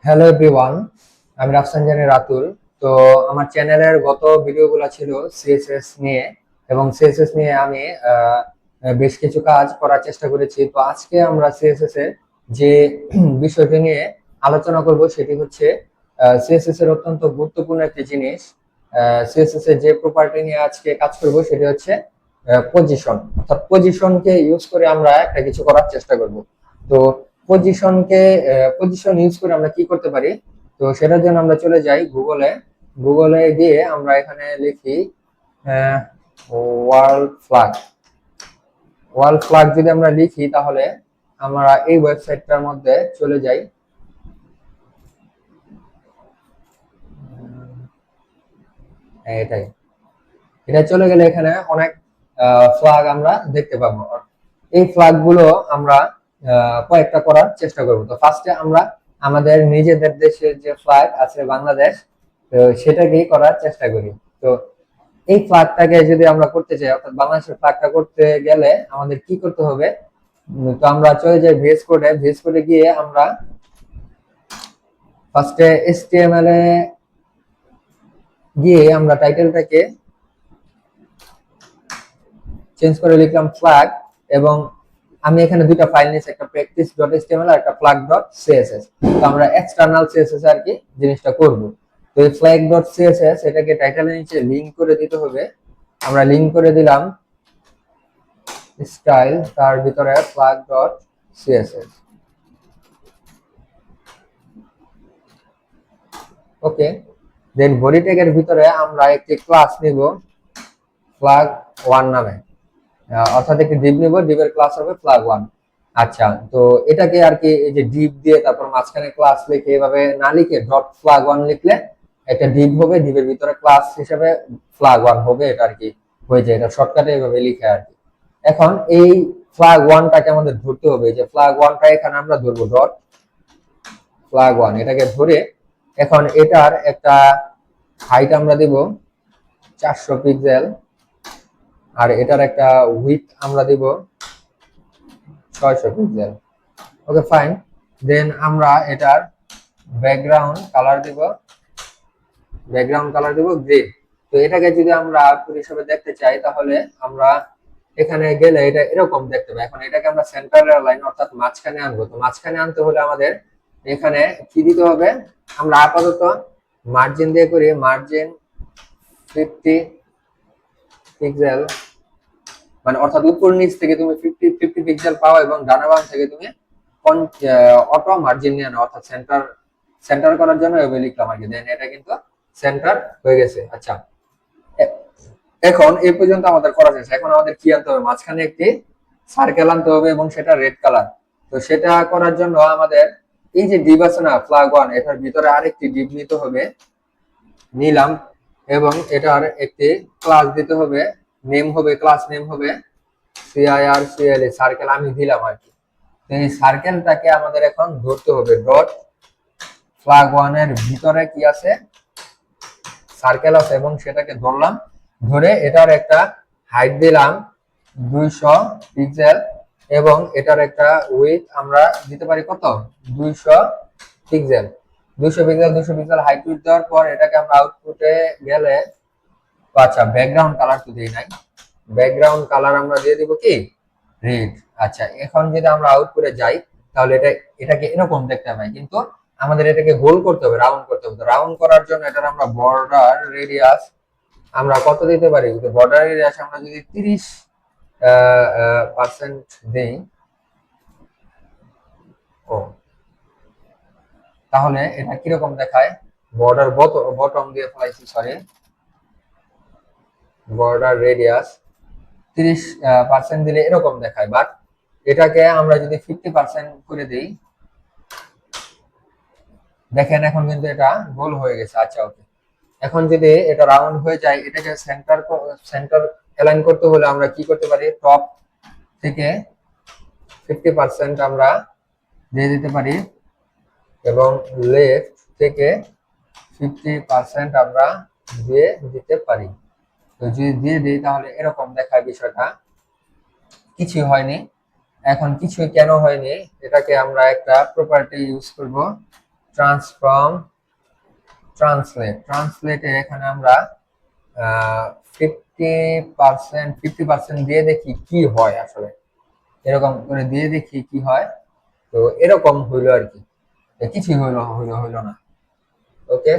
Hello everyone, আমি রাফসান জানি রাতুল। তো আমার চ্যানেলের গত ভিডিওগুলো ছিল সিএসএস নিয়ে, এবং সিএসএস নিয়ে আমি বেশ কিছু কাজ করার চেষ্টা করেছি। তো আজকে আমরা সিএসএস এর যে বিষয়টি নিয়ে আলোচনা করব সেটি হচ্ছে সিএসএস এর অত্যন্ত গুরুত্বপূর্ণ একটি জিনিস। সিএসএস এর যে প্রপার্টি নিয়ে আজকে কাজ করব সেটি হচ্ছে পজিশন। অর্থাৎ পজিশনকে ইউজ করে আমরা একটা কিছু করার চেষ্টা করব। তো পজিশনকে পজিশন ইউজ করে আমরা কি করতে পারি? তো সেটার জন্য আমরা চলে যাই গুগলে। গুগলে গিয়ে আমরা এখানে লিখি ওয়ার্ল্ড ফ্ল্যাগ। ওয়ার্ল্ড ফ্ল্যাগ যদি আমরা লিখি তাহলে আমরা এই ওয়েবসাইটটার মধ্যে চলে যাই। এটাই, এটা চলে গেলে এখানে অনেক ফ্ল্যাগ আমরা দেখতে পাবো। এই ফ্ল্যাগ গুলো আমরা কয়েকটা করার চেষ্টা করব। তো ফার্স্টে আমরা আমাদের নিজেদের দেশের যে ফ্ল্যাগ আছে বাংলাদেশ, তো সেটাকেই করার চেষ্টা করি। তো এই ফ্ল্যাগটাকে যদি আমরা করতে চাই, অর্থাৎ বাংলাদেশের ফ্ল্যাগটা করতে গেলে আমাদের কি করতে হবে? তো আমরা চলে যাই ভিএস কোডে। ভিএস কোডে গিয়ে আমরা ফার্স্টে এইচটিএমএল এ গিয়ে আমরা টাইটেলটাকে চেঞ্জ করে লিখলাম ফ্ল্যাগ, এবং আমি এখানে দুইটা ফাইল নিয়েছি, একটা practice.html আর একটা flag.css। তো আমরা এক্সটার্নাল সিএসএস আর কি জিনিসটা করব। তো এই flag.css এটাকে টাইটেলের নিচে লিংক করে দিতে হবে। আমরা লিংক করে দিলাম স্টাইল, তার ভিতরে flag.css। ওকে, দেন বডি ট্যাগের ভিতরে আমরা একটি ক্লাস নিব flag1 নামে। অর্থাৎ একটি ডিভ নিব, ডিভের ক্লাস হবে flag1। আচ্ছা, তো এটাকে আর কি এই যে ডিভ দিয়ে তারপর মাঝখানে ক্লাস লিখে এভাবে না লিখে ডট flag1 লিখলে একটা ডিভ হবে, ডিভের ভিতরে ক্লাস হিসেবে flag1 হবে। এটা আর কি হয়ে যায়, এটা শর্টকাটে এভাবে লিখে আর কি। এখন এই flag1টাকে আমাদের ধরতে হবে। যে flag1টা এখানে আমরা ধরবো ডট flag1, এটাকে ধরে এখন এটার একটা হাইট আমরা দেব 400 পিক্সেল, আর এটার একটা উইডথ আমরা দেব 600 পিক্সেল। Okay fine. দেন আমরা এটার ব্যাকগ্রাউন্ড কালার দেব, গ্রে। তো এটাকে যদি আমরা আউটপুট হিসেবে দেখতে চাই তাহলে আমরা এখানে গেলে এটা এরকম দেখতে পাই। এখন এটাকে আমরা সেন্টারের লাইন অর্থাৎ মাঝখানে আনবো। তো মাঝখানে আনতে হলে আমাদের এখানে কি দিতে হবে? আমরা আপাতত মার্জিন দিয়ে করি, মার্জিন 50 পিক্সেল, মানে অর্থাৎ উপর নিচ থেকে তুমি 50 পিক্সেল পাও, এবং ডানা বাম থেকে তুমি অটো মার্জিন নিয়ে নাও, অর্থাৎ সেন্টার করার জন্য এভাবে লিখলাম আর কি। দেন এটা কিন্তু সেন্টার হয়ে গেছে। আচ্ছা, এখন এই পর্যন্ত আমাদের করা শেষ। এখন আমাদের কি আনতে হবে? মাঝখানে একটি সার্কেল আনতে হবে, এবং সেটা রেড কালার। তো সেটা করার জন্য আমাদের এই যে ডিভ আছে না flag1, এটার ভিতরে আরেকটি ডিভ নিতে হবে, নিলাম, এবং এটার একটি ক্লাস দিতে হবে। ক্লাস নেম হবে CIRCLE, সার্কেল আমি দিলাম আর কি। তো এই সার্কেলটাকে আমাদের এখন ধরতে হবে। ডট flag1 এর ভিতরে কি আছে? সার্কেল আছে, এবং সেটাকে ধরলাম। ধরে এটার একটা হাইট দিলাম 200 পিক্সেল, এবং এটার একটা উইডথ আমরা দিতে পারি কত? 200 পিক্সেল। 200 পিক্সেল হাইট উইডথ দেওয়ার পর এটাকে আমরা আউটপুটে গেলে, আচ্ছা ব্যাকগ্রাউন্ড কালার তো দেই নাই, ব্যাকগ্রাউন্ড কালার আমরা দিয়ে দিব কি? রেড। আচ্ছা, এখন যদি আমরা আউটপুটে যাই তাহলে এটাকে এরকম দেখতে পাই, কিন্তু আমাদের এটাকে গোল করতে হবে, রাউন্ড করতে হবে। রাউন্ড করার জন্য এটার আমরা বর্ডার রেডিয়াস আমরা কত দিতে পারি? বর্ডার রেডিয়াস আমরা যদি 30% দেই, ও তাহলে এটা কিরকম দেখায়? বর্ডার বটম দিয়ে ফেলাইছি, সরি, বর্ডার রেডিয়াস 30% দিলে এরকম দেখায়। বাট এটাকে আমরা যদি 50% করে দিই, দেখেন এখন কিন্তু এটা গোল হয়ে গেছে। আচ্ছা ওকে, এখন যদি এটা রাউন্ড হয়ে যায়, এটাকে সেন্টার অ্যালাইন করতে হলে আমরা কি করতে পারি? টপ থেকে 50% আমরা দিয়ে দিতে পারি, এবং লেফট থেকে 50% আমরা দিয়ে দিতে পারি। তো যদি দিয়ে দিই তাহলে এরকম দেখায় বিষয়টা। কিছুই হয়নি। এখন কিছুই কেন হয়নি? এটাকে আমরা একটা প্রপার্টি ইউজ করব, ট্রান্সফর্ম ট্রান্সলেটে এখানে আমরা 50% দিয়ে দেখি কি হয় আসলে, এরকম করে দিয়ে দেখি কি হয়। তো এরকম হইলো আর কি, কিছুই হইলো না। ওকে,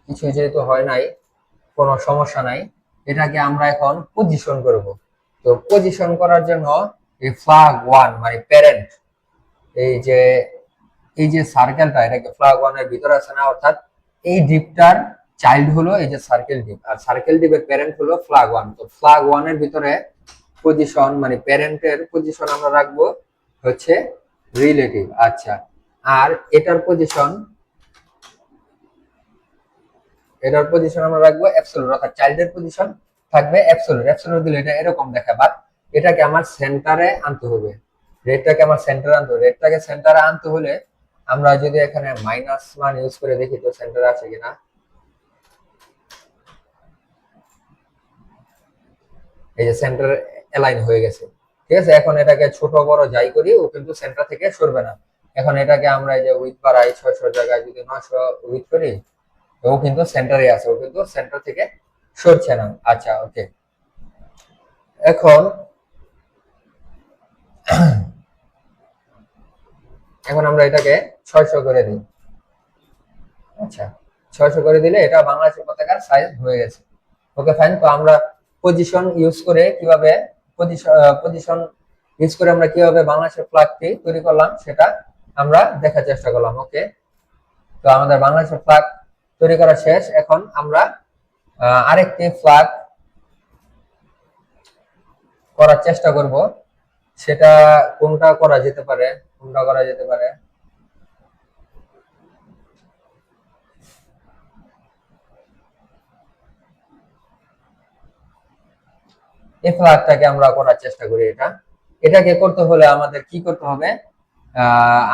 কিছু যেহেতু হয় নাই, কোনো সমস্যা নাই। এটাকে আমরা এখন পজিশন করব। তো পজিশন করার জন্য এই ফ্ল্যাগ ওয়ান মানে প্যারেন্ট, এই যে এই যে সার্কেলটা, এটাকে ফ্ল্যাগ ওয়ানের ভিতরে আছে না, অর্থাৎ এই ডিপটার চাইল্ড হলো এই যে সার্কেল ডিপ, আর সার্কেল ডিপের প্যারেন্ট হলো ফ্ল্যাগ ওয়ান। তো ফ্ল্যাগ ওয়ানের ভিতরে পজিশন মানে প্যারেন্টের পজিশন আমরা রাখবো হচ্ছে রিলেটিভ। আচ্ছা, আর এটার পজিশন আমরা রাখবো অ্যাবসলিউট, অর্থাৎ চাইল্ডের পজিশন থাকবে অ্যাবসলিউট। অ্যাবসলিউট দিলে এটা এরকম দেখা, বাট এটাকে আমার সেন্টারে আনতে হবে, রেটটাকে আমার সেন্টারে আনতে হবে। রেটটাকে সেন্টারে আনতে হলে আমরা যদি এখানে মাইনাস মান ইউজ করে দেখি তো সেন্টারে আছে কিনা। এই যে সেন্টার অ্যালাইন হয়ে গেছে, ঠিক আছে। এখন এটাকে ছোট বড় যাই করি, ও কিন্তু সেন্টার থেকে সরবে না। এখন এটাকে আমরা এই যে উইথ বাড়াই 600 জায়গায় যদি 900 উইথ করি, ও কিন্তু সেন্টারে আছে, ও কিন্তু সেন্টার থেকে সরছে না। আচ্ছা, ওকে। এখন এখন আমরা এটাকে 600 করে দিই। আচ্ছা, 600 করে দিলে এটা বাংলাদেশের পতাকার সাইজ হয়ে গেছে। ওকে, ফাইন। তো আমরা পজিশন ইউজ করে কিভাবে পজিশন ইউজ করে আমরা কিভাবে বাংলাদেশের ফ্ল্যাগটি তৈরি করলাম সেটা আমরা দেখার চেষ্টা করলাম। ওকে, তো আমাদের বাংলাদেশের ফ্ল্যাগ তৈরি করা শেষ। এখন আমরা আরেকটি ফ্ল্যাগ করার চেষ্টা করব, সেটা কোনটা করা যেতে পারে, এই ফ্ল্যাগটাকে আমরা করার চেষ্টা করি। এটাকে করতে হলে আমাদের কি করতে হবে,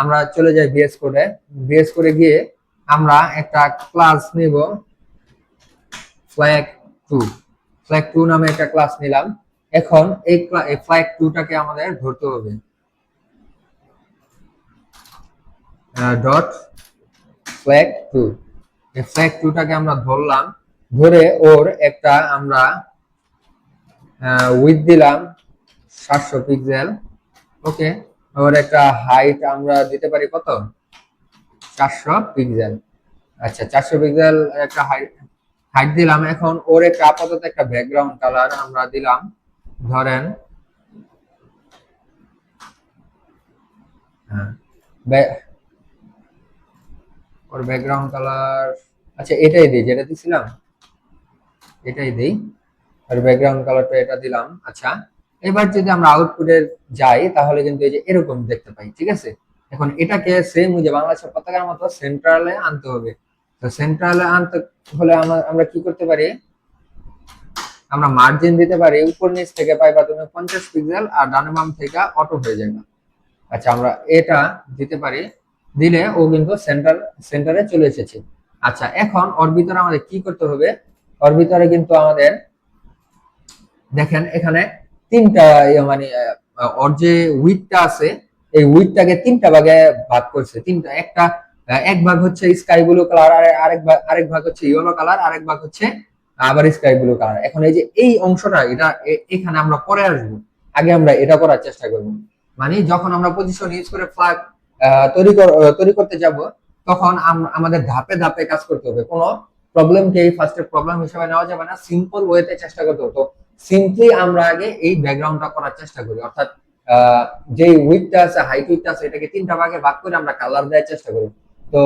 আমরা চলে যাই ভিএস কোডে। ভিএস কোডে গিয়ে আমরা একটা ক্লাস নিব, ফ্ল্যাগ 2। ফ্ল্যাগ 2 নামে একটা ক্লাস নিলাম। এখন এই ফ্ল্যাগ 2টাকে আমাদের ধরতে হবে, ডট ফ্ল্যাগ 2। এই ফ্ল্যাগ 2টাকে আমরা ধরলাম, ধরে ওর একটা আমরা উইথ দিলাম 700 পিক্সেল। ওকে, ওর একটা হাইট আমরা দিতে পারি কত, 400 পিক্সেল। আচ্ছা, 400 পিক্সেল একটা হাইট দিলাম। এখন ওর একটা আপাতত একটা ব্যাকগ্রাউন্ড কালার আমরা দিলাম, ধরেন ওর ব্যাকগ্রাউন্ড কালার, আচ্ছা এটাই দিই, যেটা দিছিলাম এটাই দিই, আর ব্যাকগ্রাউন্ড কালারটা এটা দিলাম। আচ্ছা, এবার যদি আমরা আউটপুটে যাই তাহলে কিন্তু এই যে এরকম দেখতে পাই, ঠিক আছে। এখন এটাকে সেম ওই যে বাংলাদেশের পতাকার মতো সেন্ট্রালে আনতে হবে। তো সেন্ট্রালে আনতে হলে আমরা কি করতে পারি, আমরা মার্জিন দিতে পারি উপর নিচ থেকে পাইবা তুমি 50 পিক্সেল, আর ডানে বাম থেকে অটো হয়ে যাবে। আচ্ছা, আমরা এটা দিতে পারি, দিলে ও কিন্তু সেন্টারে চলে এসেছে। আচ্ছা, এখন ওর ভিতরে আমাদের কি করতে হবে, ওর ভিতরে কিন্তু আমাদের দেখেন এখানে তিনটা মানে ওর যে উইডটা আছে, এই উইডটাকে তিনটা ভাগে ভাগ করছে। এক ভাগ হচ্ছে স্কাই ব্লু কালার, আর আরেক ভাগ হচ্ছে ইয়েলো কালার, আরেক ভাগ হচ্ছে আবার স্কাই ব্লু কালার। এখন এই যে এই অংশটা, এটা এখানে আমরা পরে আসবো, আগে আমরা এটা করার চেষ্টা করব। মানে যখন আমরা পজিশন ইউজ করে ফ্ল্যাগ তৈরি করতে যাব, তখন আমাদের ধাপে ধাপে কাজ করতে হবে। কোনো প্রবলেমকে ফার্স্টে প্রবলেম হিসেবে নেওয়া যাবে না, সিম্পল ওয়েতে চেষ্টা করতে হবে। তো সিম্পলি আমরা আগে এই ব্যাকগ্রাউন্ডটা করার চেষ্টা করি, অর্থাৎ যে উইডটা আছে, হাইট উইডটা আছে, এটাকে তিনটা ভাগে ভাগ করে আমরা কালার দেওয়ার চেষ্টা করি। তো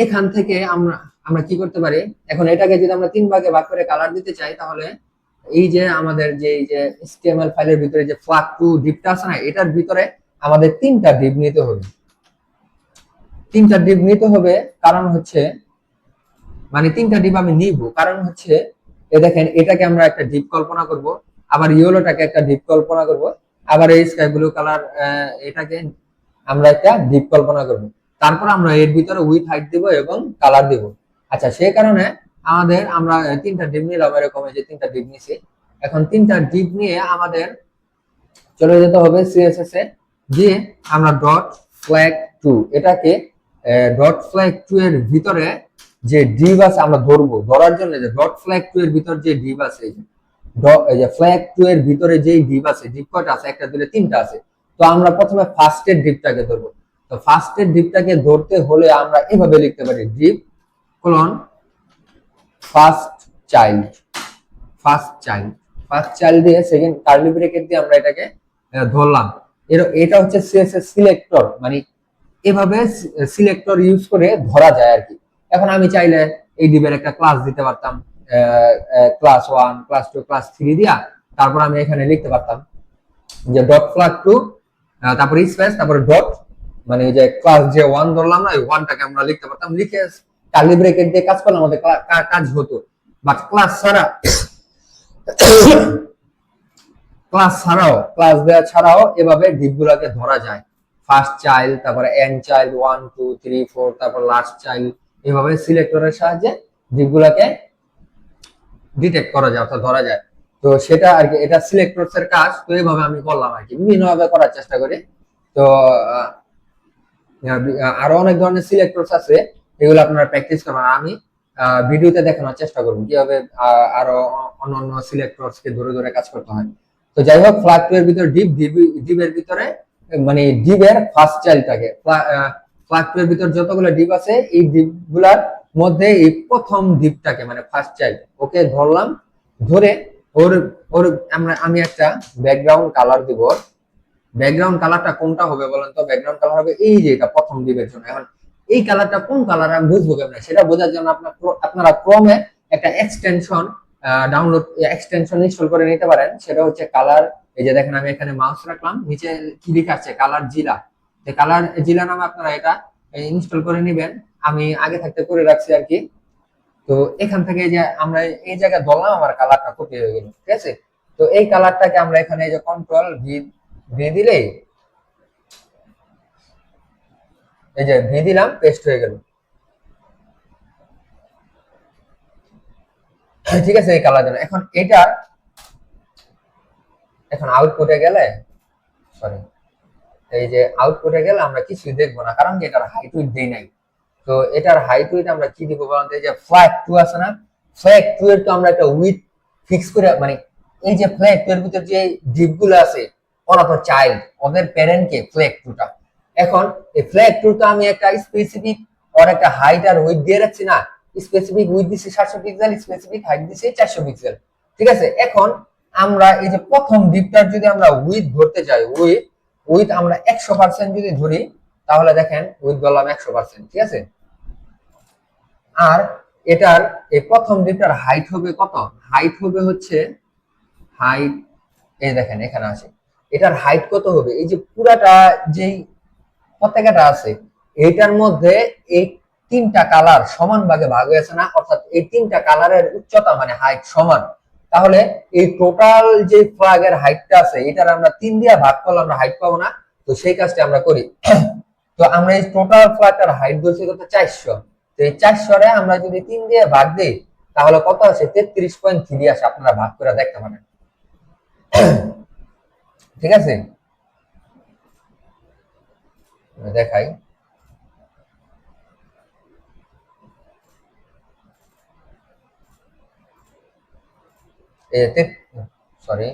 এখান থেকে আমরা কি করতে পারি, এখন এটাকে যদি আমরা তিন ভাগে ভাগ করে কালার দিতে চাই, তাহলে এই যে আমাদের যে এই যে HTML ফাইলের ভিতরে যে ফ্ল্যাগ 2 ডিপটা আছে না, এটার ভিতরে আমাদের তিনটা ডিপ নিতে হবে। তিনটা ডিপ নিতে হবে কারণ হচ্ছে, মানে তিনটা ডিপ আমি নিব কারণ হচ্ছে, দেখেন এটাকে আমরা একটা ডিপ কল্পনা করব, আবার ইয়েলোটাকে একটা ডিপ কল্পনা করব, আবার এই স্কাই ব্লু কালার এটাকে আমরা একটা ডিপ কল্পনা করব। তারপর আমরা এর ভিতরে উইথ হাইট দিব এবং কালার দিব। আচ্ছা, সেই কারণে আমরা তিনটা ডিপ নিলাম, এরকম যে তিনটা ডিপ নিছি। এখন তিনটা ডিপ নিয়ে আমাদের চলে যেতে হবে সিএসএস এ, গিয়ে আমরা ডট ফ্ল্যাগ টু, এটাকে ডট ফ্ল্যাগ টু এর ভিতরে যে ডিভ আছে আমরা ধরবো, ধরার জন্য যে ডট ফ্ল্যাগ টু এর ভিতর যে ডিভ আছে, এই যে ফ্ল্যাগ টু এর ভিতরে যে ডিভ আছে, ডিভ কয়টা আছে, একটা দুটো তিনটা আছে। তো আমরা প্রথমে ফার্স্টের ডিভটাকে ধরবো। তো ফার্স্টের ডিভটাকে ধরতে হলে আমরা এভাবে লিখতে পারি Depp colon first child, first child, first child দিয়ে সেকেন্ড কার্লি ব্রেকেট দিয়ে আমরা এটাকে ধরলাম। এটা হচ্ছে সিএসএস সিলেক্টর, মানে এভাবে সিলেক্টর ইউজ করে ধরা যায় আর কি। এখন আমি চাইলে এই ডিভের একটা ক্লাস দিতে পারতাম, ক্লাস 1, ক্লাস 2, ক্লাস 3 দিয়া তারপর আমি এখানে লিখতে পারতাম যে ডট ফ্ল্যাগ 2, তারপর স্পেস, তারপর ডট, মানে যে ক্লাস যে 1 ধরলাম না, ওই 1টাকে আমরা লিখতে পারতাম, লিখে কার্লি ব্রেকেট দিয়ে কাজ করলে আমাদের কাজ হতো। বাট ক্লাস ছাড়া, ক্লাস দেওয়া ছাড়াও এভাবে ডিপগুলোকে ধরা যায়। ফার্স্ট চাইল্ড, তারপরে এন্ড চাইল্ড, 1 2 3 4, তারপর লাস্ট চাইল্ড, এভাবে সিলেক্টরের সাহায্যে ডিপগুলোকে ডিটেক্ট করা যায় অর্থাৎ ধরা যায়। তো সেটা আর কি, এটা সিলেক্টরস এর কাজ। তো এইভাবে আমি করলাম আর কি, বিভিন্ন ভাবে করার চেষ্টা করি। তো আরো অনেক ধরনের সিলেক্টরস আছে, এগুলো আপনারা প্র্যাকটিস করবেন। আমি ভিডিওতে দেখানোর চেষ্টা করব কিভাবে আরো অন্যান্য সিলেক্টরস কে ধরে ধরে কাজ করতে হয়। তো যাই হোক, ফ্ল্যাগ টু এর ভিতরে ডিভের ভিতরে মানে ডিভের ফার্স্ট চাইল্ডটাকে, ফ্ল্যাগ টু এর ভিতরে যতগুলো ডিভ আছে এই ডিভগুলোর মধ্যে এই প্রথম ডিভটাকে মানে ফার্স্ট চাইল্ড ওকে ধরলাম, ধরে ওর ওর আমি একটা ব্যাকগ্রাউন্ড কালার দিব। ব্যাকগ্রাউন্ড কালারটা কোনটা হবে বলেন তো? ব্যাকগ্রাউন্ড কালার হবে এই যে এটা প্রথম ডিভের জন্য। এখন এই কালারটা কোন কালার আমি বুঝবো কেমন, সেটা বোঝার জন্য আপনারা ক্রোমে একটা এক্সটেনশন ডাউনলোড এক্সটেনশন ইনস্টল করে নিতে পারেন। সেটা হচ্ছে কালার, এই যে দেখেন আমি এখানে মাউস রাখলাম, নিচে কি লেখা আছে কালার জিলা। তো কালার জিলা নামে আপনারা এটা ইনস্টল করে নেবেন, আমি আগে থাকতে করে রাখছি আর কি। তো এখান থেকে যে আমরা এই জায়গায় ধরলাম, আমার কালারটা কপি হয়ে গেল, ঠিক আছে। তো এই কালারটাকে আমরা এখানে এই যে কন্ট্রোল ভি দিলে, এই যে ভি দিলাম, পেস্ট হয়ে গেল, ঠিক আছে এই কালার জন্য। এখন এটা এখন আউটপুটে গেলে, সরি, এই যে আউটপুটে গেলে আমরা কিছুই দেখবো না, কারণ এটার হাইট উইডথ দেই নাই। তো এটার হাইট উইডথ আমরা কি দিব বলতে, এই যে ফ্ল্যাগ 2 আছে না, ফ্ল্যাগ 2 এর তো আমরা একটা উইডথ ফিক্স করে, মানে এই যে ফ্ল্যাগ 2 এর ভিতর যে ডিপগুলো আছে ওরা তো চাইল্ড, ওদের প্যারেন্ট কে ফ্ল্যাগ 2 টা। এখন এই ফ্ল্যাগ 2 টা আমি একটা স্পেসিফিক ওর একটা হাইট আর উইডথ দিয়ে রাখছি না, স্পেসিফিক উইডথ দিছি 700 পিক্সেল, স্পেসিফিক হাইট দিছি 400 পিক্সেল, ঠিক আছে। এখন আমরা এই যে প্রথম ডিপটার যদি আমরা উইডথ ধরতে চাই, উইথ আমরা 100% যদি ধরি, তাহলে দেখেন উইথ বললাম 100%, ঠিক আছে। আর এটার এই প্রথম ডিপটার হাইট হবে কত? হাইট হবে হচ্ছে হাইট, এই দেখেন এখানে আছে, এটার হাইট কত হবে? এই যে পুরাটা যেই পতাকাটা আছে এইটার মধ্যে এই তিনটা কালার সমান ভাগে ভাগ হয়েছে না, অর্থাৎ এই তিনটা কালারের উচ্চতা মানে হাইট সমান। তাহলে এই টোটাল যে ফ্ল্যাগের হাইটটা আছে এটার আমরা 3 দিয়ে ভাগ করলে আমরা হাইট পাবো না। তো সেই কাজটা আমরা করি। তো আমরা এই টোটাল ফ্ল্যাগটার হাইট বলছি কত? 400। তো এই 400 রে আমরা যদি 3 দিয়ে ভাগ দিই তাহলে কত আসে? 33.3 আসে। আপনারা ভাগ করে দেখতে পারেন, ঠিক আছে। দেখাই, সরি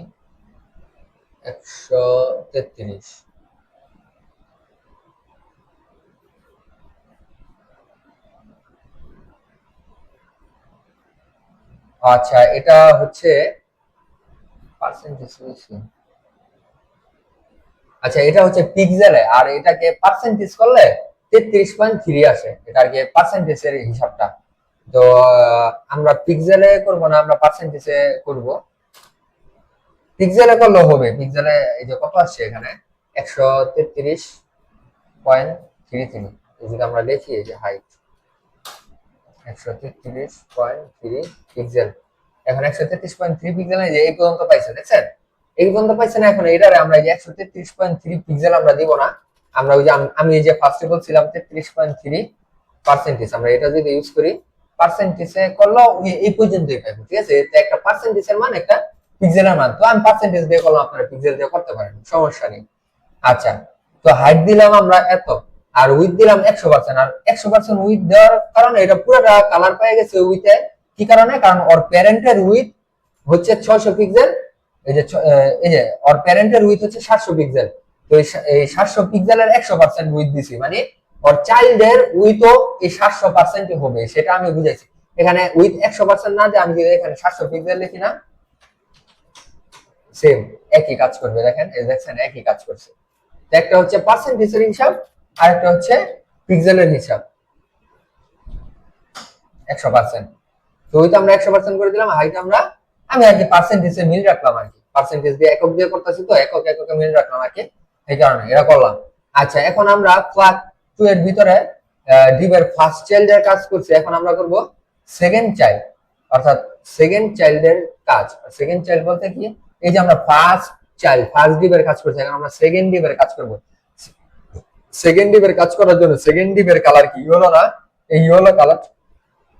133। আচ্ছা এটা হচ্ছে পার্সেন্টেজ, আচ্ছা এটা হচ্ছে পিক্সেলে, আর এটাকে পার্সেন্টেজ করলে 33.3 আসে। এটা আর কি পার্সেন্টেজের হিসাবটা। তো আমরা পিক্সেলে করব না, আমরা পার্সেন্টেজে করব। পিক্সেলে করলেও হবে, পিক্সেলে এই যে কত আসছে এখানে 133.33। যদি আমরা লিখি এই যে হাইট 133.3 পিক্সেল, এখন 133.3 পিক্সেল যে এই পর্যন্ত পাইছে, দেখছেন এই পর্যন্ত পাইছে না। এখন এটারে আমরা এই যে 133.3 পিক্সেল আমরা দিব না, আমরা ওই যে আমি এই যে ফার্স্টে বলছিলাম 33.3 পার্সেন্টেজ, আমরা এটা যদি ইউজ করি পার্সেন্টেজে করলে এই পর্যন্তই পাবো, ঠিক আছে। এটা একটা পার্সেন্টেজের মান, একটা পিক্সেলের মান। তো আমি পার্সেন্টেজ দিয়ে করলাম, আপনারা পিক্সেল দিয়ে করতে পারেন, সমস্যা নেই। আচ্ছা, তো হাইট দিলাম আমরা এত, আর উইথ দিলাম 100%। আর 100% উইথ দেওয়ার কারণে এটা পুরোটা কালার পেয়ে গেছে উইথে। কি কারণে? কারণ ওর প্যারেন্টের উইথ হচ্ছে 600 পিক্সেল। এই যে ওর প্যারেন্টের উইথ হচ্ছে 700 পিক্সেল। তো এই 700 পিক্সেলের 100% উইথ দিছি, মানে ওর চাইল্ডের উইথও এই 700% হবে, সেটা আমি বুঝাইছি। এখানে উইথ 100% না দিয়ে আমি যদি এখানে 700 পিক্সেল লিখি না, সেম একই কাজ করবে। দেখেন, এই দেখছেন একই কাজ করছে। একটা হচ্ছে পার্সেন্টেজের হিসাব, আর একটা হচ্ছে পিক্সেলের হিসাব 100%। তো ওইটা আমরা 100% করে দিলাম। হাইট আমি আর কি পার্সেন্টেজে মিল রাখলাম, আর কি পার্সেন্টেজ দিয়ে একক দিয়ে করতেছি, তো একক এককে মিল রাখলাম আর কি, এই কারণে এটা করলাম। আচ্ছা, এখন আমরা ক্লাস 2 এর ভিতরে ডিভের ফার্স্ট চাইল্ডের কাজ করছি, এখন আমরা করব সেকেন্ড চাইল্ড, অর্থাৎ সেকেন্ড চাইল্ডের কাজ। সেকেন্ড চাইল্ড বলতে কি, এই যে আমরা ফার্স্ট চাইল্ড ফার্স্ট ডিভের কাজ করছি, এখন আমরা সেকেন্ড ডিভের কাজ করব। সেকেন্ড ডিভের কাজ করার জন্য সেকেন্ড ডিভের কালার কি ইয়েলো না, এই ইয়েলো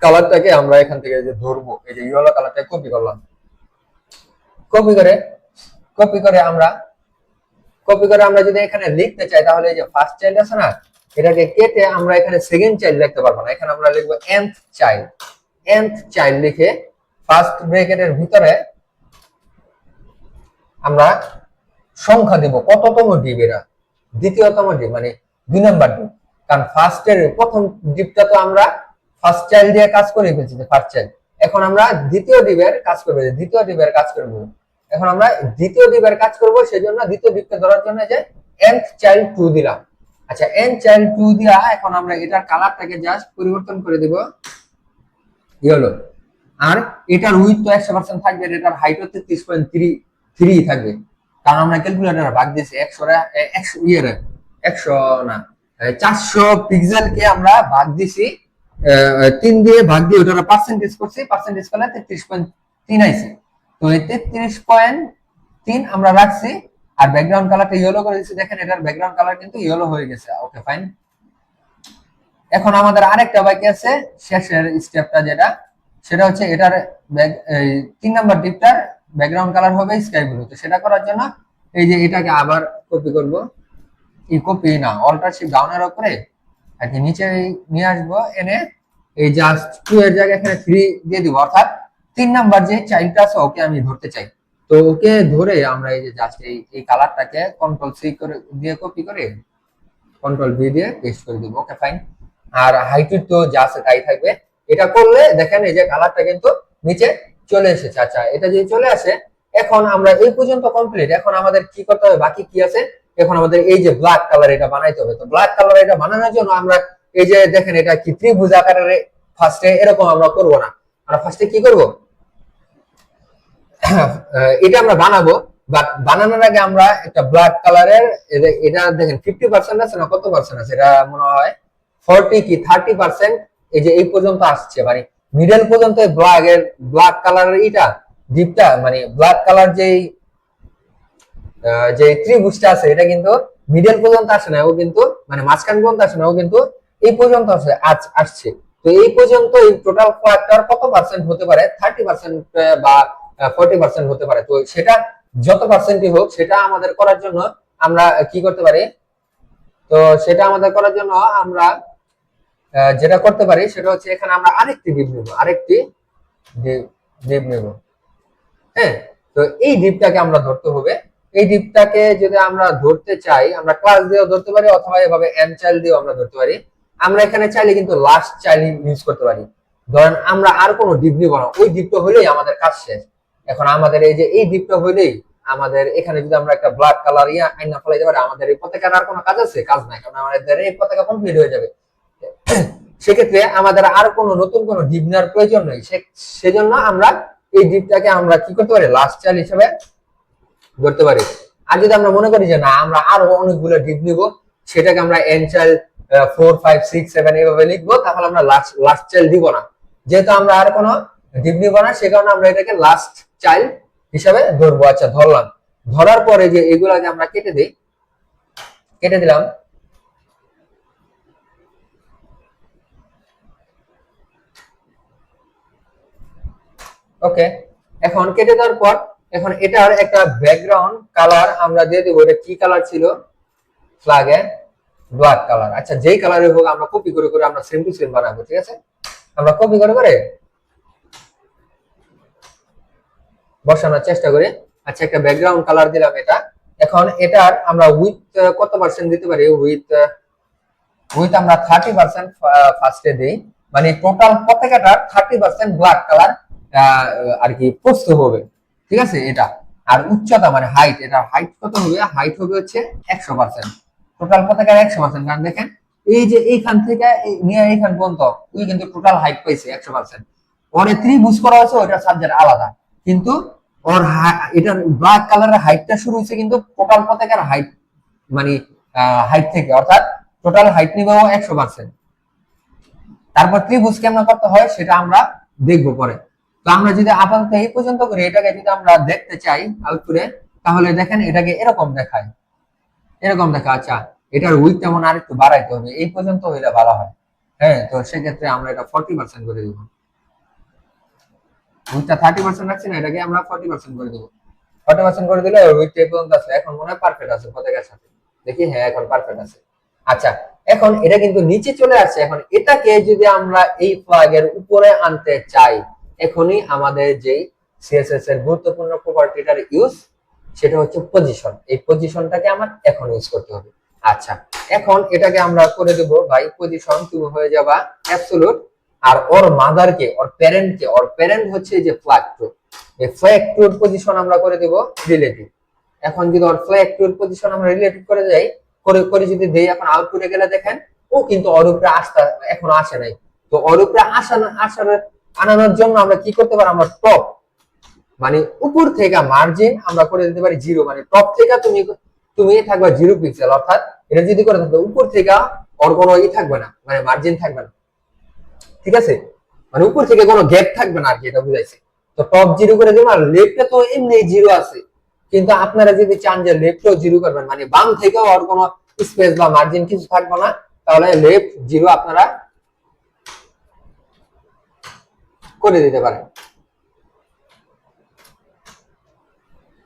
কালারটাকে আমরা এখান থেকে যে ধরবো, এই যে ইয়েলো কালারটা কপি করলাম। কপি করে আমরা যদি এখানে লিখতে চাই, তাহলে এই যে ফার্স্ট চাইল্ড আছে না, এটাকে কেটে আমরা এখানে সেকেন্ড চাইল্ড লিখতে পারবো না, এখানে আমরা লিখবো nth চাইল্ড লিখে ফার্স্ট ব্র্যাকেটের ভিতরে আমরা সংখ্যা দিব কততম ডিভ, এরা দ্বিতীয়তম ডিভ, মানে 2 নাম্বার ডিভ। কারণ ফার্স্টের প্রথম ডিভটা তো আমরা ফার্স্ট চাইল্ড দিয়ে কাজ করে ফেলছি, যে ফার্স্ট চাইল্ড। এখন আমরা দ্বিতীয় ডিভের কাজ করব, এখন আমরা দ্বিতীয় ডিভের কাজ করব, সেজন্য দ্বিতীয় ডিভকে ধরার জন্য যে nth চাইল্ড 2 দিলাম। আচ্ছা, nth চাইল্ড 2 দিয়া এখন আমরা এটার কালারটাকে জাস্ট পরিবর্তন করে দিব ইয়েলো। আর এটার উইথ তো 100% থাকবে, এটার হাইট হচ্ছে 30.3 থাকবে, কারণ আমরা ক্যালকুলেটরে ভাগ দিয়েছি 100 না 400 পিক্সেলকে আমরা ভাগ দিছি 3 দিয়ে ভাগ দিয়ে ওটা পার্সেন্টেজ করছি, পার্সেন্টেজ করলে 33.3 আইছে। তো এই 33.3 আমরা রাখছি, আর ব্যাকগ্রাউন্ড কালারটা ইয়েলো করে দিয়েছি। দেখেন, এটার ব্যাকগ্রাউন্ড কালার কিন্তু ইয়েলো হয়ে গেছে। ওকে, ফাইন। এখন আমাদের আরেকটা বাকি আছে, শেষের স্টেপটা যেটা, সেটা হচ্ছে এটার 3 নাম্বার ডিপটার ব্যাকগ্রাউন্ড কালার হবে স্কাই ব্লু। তো সেটা করার জন্য এই যে এটাকে আবার কপি করব, এই কপি না অল্টার শিফট ডাউন এর উপরে আর কি নিচে নিয়ে আসবো, এনে এই জাস্ট 2 এর জায়গায় এখানে 3 দিয়ে দিব, অর্থাৎ 3 নাম্বার যে চাইল্ডটা আছে ওকে আমি ধরতে চাই। তো ওকে ধরে আমরা এই যে জাস্ট এই কালারটাকে কন্ট্রোল সি করে দিয়ে কপি করে কন্ট্রোল ভি দিয়ে পেস্ট করে দিব। ওকে, ফাইন। আর হাইট তো যা আছে তাই থাকবে। এটা করলে দেখেন এই যে কালারটা কিন্তু নিচে চলে এসেছে। আচ্ছা, এটা যদি চলে আসে, এখন আমরা এই পর্যন্ত কমপ্লিট। এখন আমাদের কি করতে হবে, বাকি কি আছে, এখন আমাদের এই যে ব্ল্যাক কালার এটা বানাইতে হবে। তো ব্ল্যাক কালার এটা বানানোর জন্য আমরা এই যে দেখেন এটা কি ত্রিভুজ আকারের, ফার্স্টে এরকম আমরা করব না, আমরা ফার্স্টে কি করব, এটা আমরা বানাবো, বাট বানানোর আগে আমরা একটা ব্ল্যাক কালারের, এটা দেখেন 50% আছে না, কত পার্সেন্ট আছে, এটা মনে হয় 40 কি 30%, এই যে এই পর্যন্ত আসছে, মানে মিডল পর্যন্ত ব্ল্যাক কালারের এটা ডিপটা, মানে ব্ল্যাক কালার যে ত্রিভুজটা আছে এটা কিন্তু মিডল পর্যন্ত আসে না, ও কিন্তু মানে মাঝখান পর্যন্ত আসে না, ও কিন্তু এই পর্যন্ত আসছে। তো এই পর্যন্ত এই টোটাল ফ্ল্যাগটার কত পার্সেন্ট হতে পারে, 30% বা 40% হতে পারে। তো সেটা যত পার্সেন্টই হোক, সেটা আমাদের করার জন্য আমরা কি করতে পারি, তো সেটা আমাদের করার জন্য আমরা যেটা করতে পারি সেটা হচ্ছে এখানে আমরা আরেকটি ডিপ নেব। হ্যাঁ, তো এই ডিপটাকে আমরা ধরতে হবে। এই ডিপটাকে যদি আমরা ধরতে চাই, আমরা ক্লাস দিয়েও ধরতে পারি, অথবা এভাবে এম চাইল্ড দিয়েও আমরা ধরতে পারি। আমরা এখানে চাইলে কিন্তু লাস্ট চাইল্ড ইউজ করতে পারি। ধরেন আমরা আর কোনো ডিপ নিব না, ওই ডিপটা হলেই আমাদের কাজ শেষ। এখন আমাদের এই যে এই ডিপটা হলেই আমাদের এখানে যদি আমরা একটা ব্ল্যাক কালার আইনা ফেলাইতে পারি, আমাদের এই পতাকার আর কোনো কাজ আছে, কাজ নাই, কারণ আমাদের এই পতাকা কমপ্লিট হয়ে যাবে। সেক্ষেত্রে আমাদের আর কোনো নতুন কোনো ডিপ নেওয়ার প্রয়োজন নেই। সেজন্য আমরা এই ডিপটাকে আমরা কি করতে পারি, লাস্ট চাইল্ড হিসেবে ধরতে পারি। আর যদি আমরা মনে করি যে না, আমরা আরো অনেকগুলো ডিপ নিব, সেটাকে আমরা এন চাইল্ড 4 5 6 7 এইভাবে লিখবো, তাহলে আমরা লাস্ট চাইল্ড দিব না। যেহেতু আমরা আর কোনো ডিপ নিব না, সে কারণে আমরা এটাকে লাস্ট চাইল্ড হিসাবে ধরবো। আচ্ছা, ধরলাম। ধরার পরে যে এগুলাকে আমরা কেটে দিলাম। ওকে, এখন কেটে দেওয়ার পর এখন এটার একটা ব্যাকগ্রাউন্ড কালার আমরা দিয়ে দেবো। এটা কি কালার ছিল, ফ্ল্যাগে ব্ল্যাক কালার। আচ্ছা, যেই কালারে হোক আমরা কপি করে করে আমরা সেম টু সেম বানাবো, ঠিক আছে? আমরা কপি করে করে বসানোর চেষ্টা করি। আচ্ছা, একটা ব্যাকগ্রাউন্ড কালার দিলাম এটা। এখন এটার আমরা উইথ কত পার্সেন্ট দিতে পারি? উইথ উইথ আমরা 30% ফার্স্টে দিই, মানে টোটাল পতাকাটার 30% ব্ল্যাক কালার আর কি প্রস্তুত হবে, ঠিক আছে? এটা আর উচ্চতা মানে হাইট, এটা হাইট কত হবে? হাইট হবে হচ্ছে 100%, টোটাল পতাকার 100%। কারণ দেখেন এই যে এইখান থেকে নিয়ে এইখান পর্যন্ত ওই কিন্তু টোটাল হাইট পাইছে 100%। ওরে ত্রিভুজ করা হয়েছে, ওইটার সাবজেক্ট আলাদা, কিন্তু ওর এটার ব্ল্যাক কালারের হাইটটা শুরু হয়েছে কিন্তু টোটাল পতাকার হাইট মানে হাইট থেকে, অর্থাৎ টোটাল হাইট নিব 100%। তারপর ত্রিভুজ কেমন করতে হয় সেটা আমরা দেখবো পরে। তো আমরা যদি আপাতত এই পর্যন্ত করি, এটাকে যদি আমরা দেখতে চাই আউটপুটে, তাহলে দেখেন এটাকে এরকম দেখায়, এরকম দেখা। আচ্ছা, এটার উইথ তেমন আর একটু বাড়াইতে হবে, এই পর্যন্ত হইলে ভালো হয়। হ্যাঁ, তো সেক্ষেত্রে আমরা এটা 40% করে দিব। উইথটা 30% রাখছি না, এটাকে আমরা 40% করে দিব। 40% করে দিলে উইথ এই পর্যন্ত আছে, এখন মনে হয় পারফেক্ট আছে পতাকার সাথে। দেখি, হ্যাঁ এখন পারফেক্ট আছে। আচ্ছা, এখন এটা কিন্তু নিচে চলে আসছে। এখন এটাকে যদি আমরা এই ফ্ল্যাগের উপরে আনতে চাই, এখনই আমাদের যেই সিএসএস এর গুরুত্বপূর্ণ প্রপার্টিটার ইউজ, সেটা হচ্ছে পজিশন। এই পজিশনটাকে আমার এখন ইউজ করতে হবে। আচ্ছা, এখন এটাকে আমরা করে দেব ভাই পজিশন, তুমি হয়ে যাবা অ্যাবসলিউট। আর ওর মাদারকে, ওর প্যারেন্টকে, ওর প্যারেন্ট হচ্ছে যে ফ্ল্যাগ টু, এই ফ্ল্যাগ টুর পজিশন আমরা করে দেব রিলেটিভ। এখন যদি ওর ফ্ল্যাগ টুর পজিশন আমরা রিলেটিভ করে যাই, করে করে যদি দেই, এখন আউটপুটে গেলে দেখেন ও কিন্তু ওর উপরে আসতে এখনো আসে নাই। তো ওর উপরে আসার আনানোর জন্য আমরা কি করতে পারি? আমরা টপ মানে উপর থেকে মার্জিন আমরা করে দিতে পারি 0, মানে টপ থেকে তুমি তুমি থাকবে 0 পিক্সেল, অর্থাৎ এটা যদি করে থাকবে উপর থেকে ওর কোনো থাকবে না, মানে মার্জিন থাকবে না, ঠিক আছে? মানে উপর থেকে কোনো গ্যাপ থাকবে না আর কি, এটা বুঝাইছে। তো টপ 0 করে দেবেন। আর লেফটে তো এমনি 0 আছে, কিন্তু আপনারা যদি চান যে লেফটও 0 করবেন, মানে বাম থেকেও আর কোনো স্পেস বা মার্জিন কিছু থাকবে না, তাহলে লেফট 0 আপনারা করে দিতে পারেন।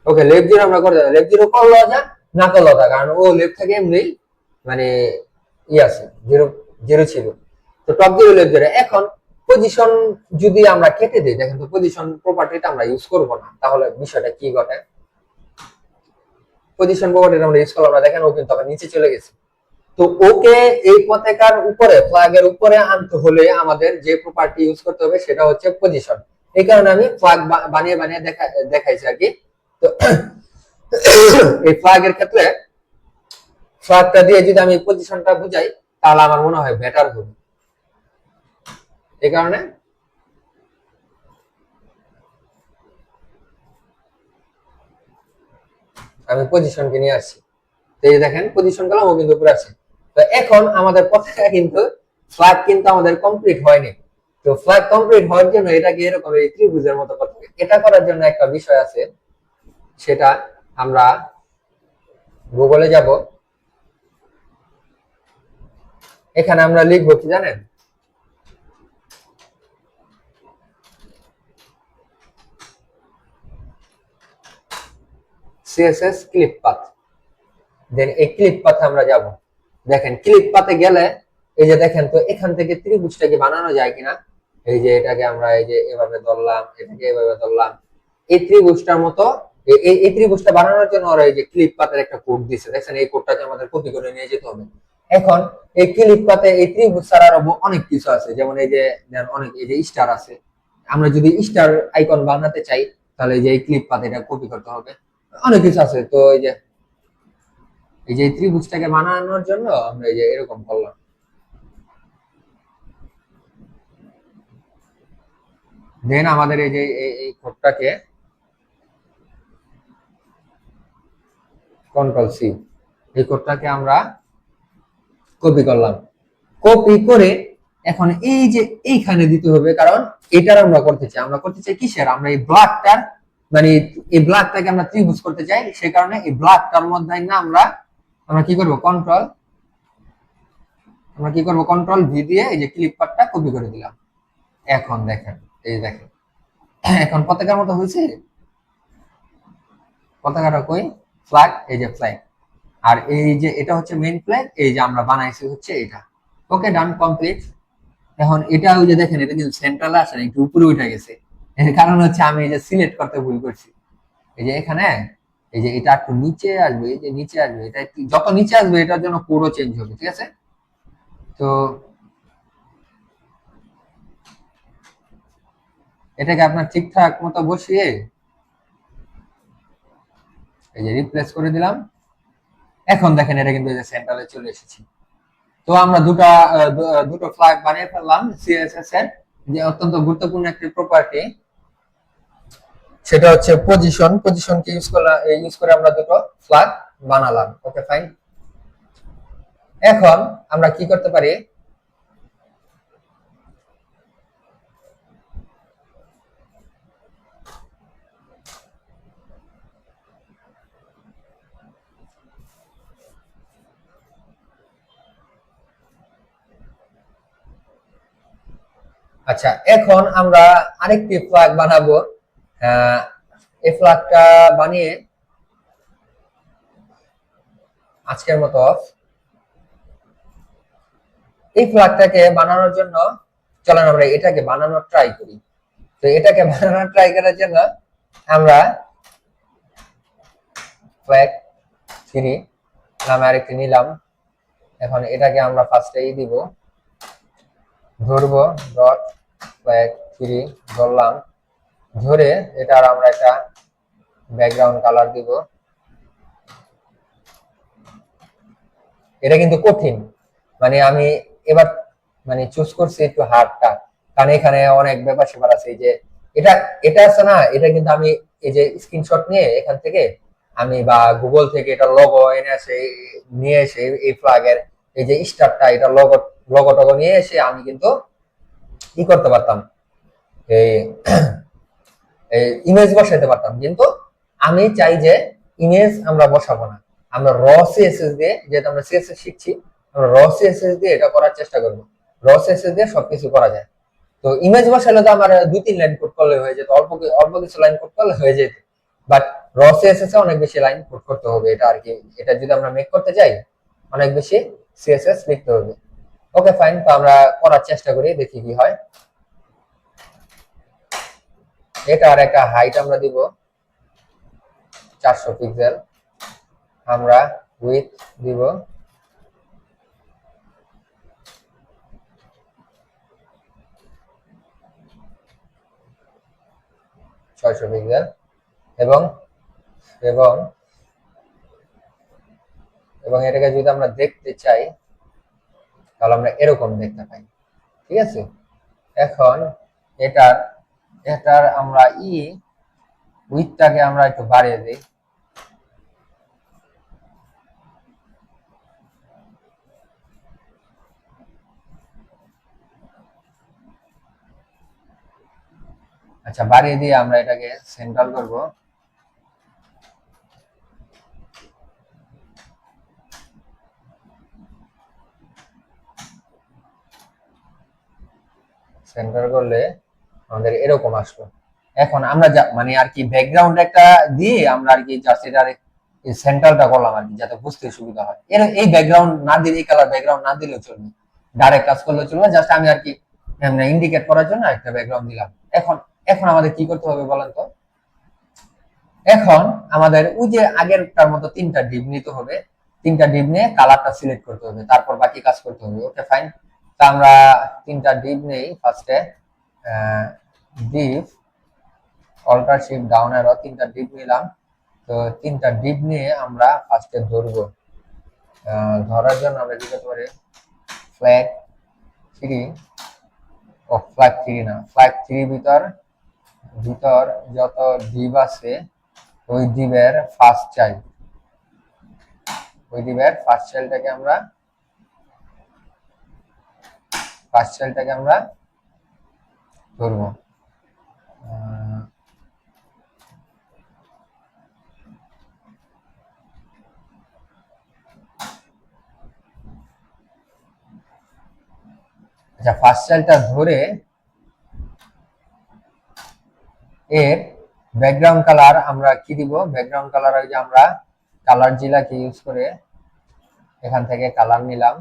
ওকে, লেফট 0 আমরা করে দিলাম। লেফট 0 করলো যা, না করলো তা, কারণ ও লেফট থেকে এমনি মানে আছে 0 0 ছিল। তো টপ 0 লেফট 0। এখন পজিশন যদি আমরা কেটে দিই, দেখেন তো পজিশন প্রপার্টিটা আমরা ইউজ করব না, তাহলে বিষয়টা কি ঘটে? পজিশন প্রপার্টিটা আমরা ইউজ করলাম না, দেখেন ও কিন্তু আবার নিচে চলে গেছে। তো ওকে এই পতাকার উপরে, ফ্ল্যাগের উপরে আনতে হলে আমাদের যে প্রপার্টি ইউজ করতে হবে সেটা হচ্ছে পজিশন। এই কারণে আমি ফ্ল্যাগ বানিয়ে বানিয়ে দেখাইছি আর কি। তো এই ফ্ল্যাগের ক্ষেত্রে ফ্ল্যাগটা দিয়ে যদি আমি পজিশনটা বুঝাই, তাহলে আমার মনে হয় বেটার হবে। এই কারণে আমি পজিশনকে নিয়ে আসছি। তো এই দেখেন পজিশন গেলাম, ও কিন্তু উপরে আছে। তো এখন আমাদের পতাকা কিন্তু, ফ্ল্যাগ কিন্তু আমাদের কমপ্লিট হয়নি। তো ফ্ল্যাগ কমপ্লিট হওয়ার জন্য এটাকে এরকম এই ত্রিভুজের মতো করতে হবে। এটা করার জন্য একটা বিষয় আছে, সেটা আমরা গুগলে যাব। এখানে আমরা লিখবো কি জানেন? CSS clip path. দেন এই ক্লিপ পাথে আমরা যাব। দেখেন ক্লিপ পাথে গেলে এই যে দেখেন তো এখান থেকে ত্রিভুজটাকে বানানো যায় কিনা। এই যে এটাকে আমরা এই যে এভাবে ধরলাম, এটাকে এভাবে ধরলাম, এই ত্রিভুজটার মতো। এই ত্রিভুজটা বানানোর জন্য ওরা এই যে ক্লিপ পাথের একটা কোড দিছে, দেখেন এই কোডটাকে আমাদের কপি করে নিয়ে যেতে হবে। এখন এই ক্লিপ পাথে এই ত্রিভুজ ছাড়া আরো অনেক কিছু আছে, যেমন এই যে অনেক এই যে স্টার আছে। আমরা যদি স্টার আইকন বানাতে চাই, তাহলে এই যে এই ক্লিপ পাথ এটা কপি করতে হবে। অনেক কিছু আছে। তো এই যে ত্রিভুজটাকে বানানোর জন্য আমরা এই যে এরকম করলাম। দেন আমাদের এই যে এই কোডটাকে কন্ট্রোল সি, এই কোডটাকে আমরা কপি করলাম। কপি করে এখন এই যে এইখানে দিতে হবে, কারণ এটার আমরা করতে চাই। আমরা করতে চাই কিসের? আমরা এই ব্লকটার, মানে এই ব্লকটাকে আমরা ত্রিভুজ করতে চাই, সে কারণে এই ব্লকটার মধ্যে না আমরা আমরা কি করব? কন্ট্রোল ভি দিয়ে এই যে ক্লিপ পাথটা কপি করে দিলাম। এখন দেখেন, এই দেখেন এখন পতাকার মতো হয়েছে। পতাকাটা কই? ফ্ল্যাগ, এই যে ফ্ল্যাগ। আর এই যে এটা হচ্ছে মেইন ফ্ল্যাগ, এই যে আমরা বানাইছি হচ্ছে এটা। ওকে, ডান, কমপ্লিট। এখন এটা ওই যে দেখেন, এটা কিন্তু সেন্ট্রালে আসে না, একটু উপরে উঠে গেছে। এর কারণ হচ্ছে আমি এই যে সিলেক্ট করতে ভুল করছি। এই যে এখানে, এই যে এটা একটু নিচে আসবে, এই যে নিচে আসবে, এটা যত নিচে আসবে এটার জন্য পুরো চেঞ্জ হবে, ঠিক আছে? তো এটাকে আপনার ঠিকঠাক মতো বসিয়ে এই যে রিপ্লেস করে দিলাম। এখন দেখেন এটা কিন্তু সেন্ট্রালে চলে এসেছে। তো আমরা দুটো ফ্ল্যাগ বানিয়ে ফেললাম সিএসএস এর। যে অত্যন্ত গুরুত্বপূর্ণ একটি প্রপার্টি, সেটা হচ্ছে পজিশনকে ইউজ করে আমরা দুটো ফ্ল্যাগ বানালাম। ওকে, ফাইন। এখন আমরা কি করতে পারি, আচ্ছা এখন আমরা আরেকটি ফ্ল্যাগ বানাবো। এই ফ্ল্যাগটা বানিয়ে আজকের মতো অফ। এই ফ্ল্যাগটাকে বানানোর জন্য চলেন আমরা এটাকে বানানোর ট্রাই করি। তো এটাকে বানানোর ট্রাই করার জন্য আমরা ফ্ল্যাগ 3 নামে আরেকটি নিলাম। এখন এটাকে আমরা ফার্স্টেই দিব, ধরবো, ডট ফ্ল্যাগ 3 ধরলাম। ধরে এটার আমরা একটা ব্যাকগ্রাউন্ড কালার দিব। এটা কিন্তু কঠিন, মানে আমি এবার মানে চুজ করছি একটু হার্ডটা, কারণ এখানে অনেক ব্যাপার স্যাপার আছে। এই যে এটা এটা আছে না, এটা কিন্তু আমি এই যে স্ক্রিনশট নিয়ে এখান থেকে আমি বা গুগল থেকে এটা লগো এনে এসে নিয়ে এসে এই ফ্ল্যাগের এই যে স্টারটা, এটা লগো টগো নিয়ে এসে আমি কিন্তু কি করতে পারতাম, এই ইমেজ বসাইতে পারতাম। কিন্তু আমি চাই যে ইমেজ আমরা বসাবো না, আমরা র সিএসএস দিয়ে, যেহেতু আমরা সিএসএস শিখছি, আমরা র সিএসএস দিয়ে এটা করার চেষ্টা করবো। র সিএসএস দিয়ে সবকিছু করা যায়। তো ইমেজ বসালে তো আমার 2-3 লাইন কোড করলে হয়ে যেত, অল্প অল্প কিছু লাইন কোড করলে হয়ে যেত। বাট র সিএসএস এ অনেক বেশি লাইন কোড করতে হবে, এটা আর কি। এটা যদি আমরা মেক করতে চাই, অনেক বেশি সিএসএস লিখতে হবে। Okay, fine. তো আমরা করার চেষ্টা করি, দেখি কি হয়। এটা আর একটা হাইট আমরা দিব 400 পিক্সেল। আমরা উইথ দিব 600 পিক্সেল। এবং এবং এবং এটাকে যদি আমরা দেখতে চাই, তাহলে আমরা এরকম দেখতে পাই, ঠিক আছে? এখন এটার এটার আমরা উইথটাকে আমরা একটু বাড়িয়ে দিই। আচ্ছা, বাড়িয়ে দিয়ে আমরা এটাকে সেন্ট্রাল করব। সেন্টার করলে আমাদের এরকম আসলো। এখন আমরা মানে আর কি ব্যাকগ্রাউন্ড একটা দিয়ে আমরা আর কি জাস্ট এটার সেন্ট্রালটা করলাম আর কি, যাতে বুঝতে সুবিধা হয়। এই ব্যাকগ্রাউন্ড না দিলে, এই কালার ব্যাকগ্রাউন্ড না দিলেও চলবে, ডাইরেক্ট কাজ করলেও চলবে। জাস্ট আমি আর কি ইন্ডিকেট করার জন্য একটা ব্যাকগ্রাউন্ড দিলাম। এখন এখন আমাদের কি করতে হবে বলেন তো? এখন আমাদের ওই যে আগেরটার মতো 3টা ডিপ নিতে হবে। 3টা ডিপ নিয়ে কালারটা সিলেক্ট করতে হবে, তারপর বাকি কাজ করতে হবে। Okay, fine. তা আমরা 3টা ডিপ নেই ফার্স্টে। Dip alter shift down arrow, 3টা ডিপ নিলাম। তো 3টা ডিপ নিয়ে আমরা ফার্স্টে ধরবো। ধরার জন্য আমরা কি করতে পারি, ফ্ল্যাগ 3, ও ফ্ল্যাগ 3 না, ফ্ল্যাগ 3 ভিতর ভিতর যত ডিপ আছে ওই ডিপের ফার্স্ট চাইল্ড, ওই ডিপের ফার্স্ট চাইল্ডটাকে আমরা ধরবো। আচ্ছা, ফার্স্ট চাইল্ডটা ধরে এর ব্যাকগ্রাউন্ড কালার আমরা কি দিব? ব্যাকগ্রাউন্ড কালার ওই যে আমরা কালার জিলাকে ইউজ করে এখান থেকে কালার নিলাম,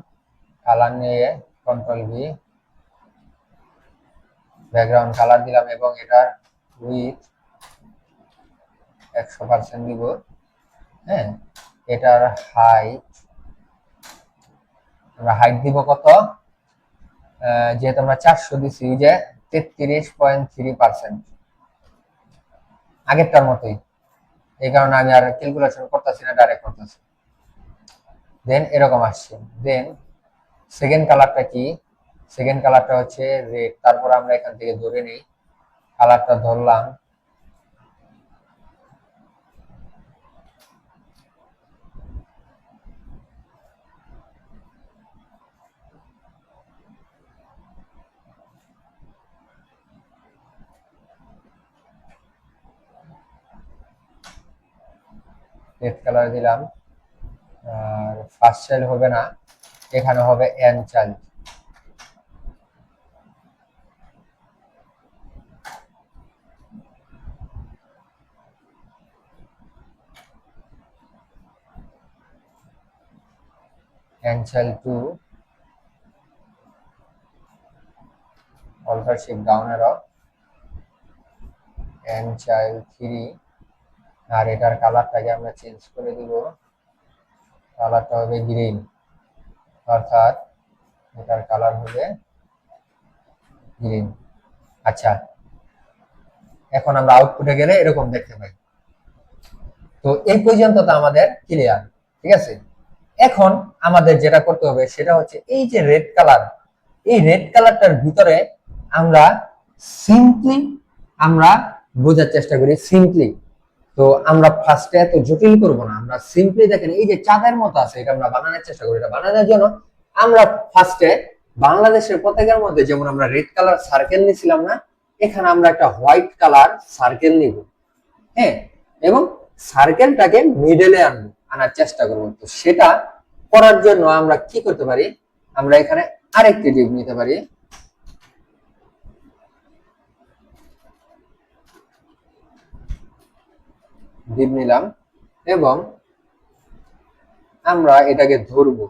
কালার নিয়ে কন্ট্রোল ভি, ব্যাকগ্রাউন্ড কালার দিলাম এবং এটার উইথ 100% দিব। হ্যাঁ, এটার হাইট আমরা হাইট দিব কত, যেহেতু আমরা 400 দিছি যে 33.3%, আগেরটার মতোই, এই কারণে আমি আর ক্যালকুলেশন করতেছি না, ডাইরেক্ট করতেছি। দেন এরকম আসছে। দেন সেকেন্ড কালারটা কি, সেকেন্ড কালারটা হচ্ছে রেড। তারপর আমরা এখান থেকে ধরে নিই, কালারটা ধরলাম, রেড কালার দিলাম। আর ফার্স্ট চাইল্ড হবে না, এখানে হবে n child. N child 2, alt shift down arrow, n child 3। আর এটার কালারটাকে আমরা চেঞ্জ করে দিব, কালারটা হবে গ্রিন, অর্থাৎ এটার কালার হবে গ্রিন। আচ্ছা, এখন আমরা আউটপুটে গেলে এরকম দেখতে পাই। তো এই পর্যন্ত তো আমাদের ক্লিয়ার, ঠিক আছে। এখন আমাদের যেটা করতে হবে সেটা হচ্ছে এই যে রেড কালার, এই রেড কালারটার ভিতরে আমরা সিম্পলি আমরা বোঝার চেষ্টা করি, সিম্পলি। তো আমরা ফার্স্টে এত জটিল করব না, আমরা সিম্পলি দেখেন এই যে চাঁদের মতো আছে, এটা আমরা বানানোর চেষ্টা করি। এটা বানানোর জন্য আমরা ফার্স্টে বাংলাদেশের পতাকার মধ্যে যেমন আমরা রেড কালার সার্কেল নিছিলাম না, এখানে আমরা একটা হোয়াইট কালার সার্কেল নিব। হ্যাঁ, এবং সার্কেলটাকে মিডলে আনার চেষ্টা করবো। তো সেটা করার জন্য আমরা কি করতে পারি, আমরা এখানে আরেকটি ডিপ নিতে পারি, ডিপ নিলাম এবং আমরা এটাকে ধরবো।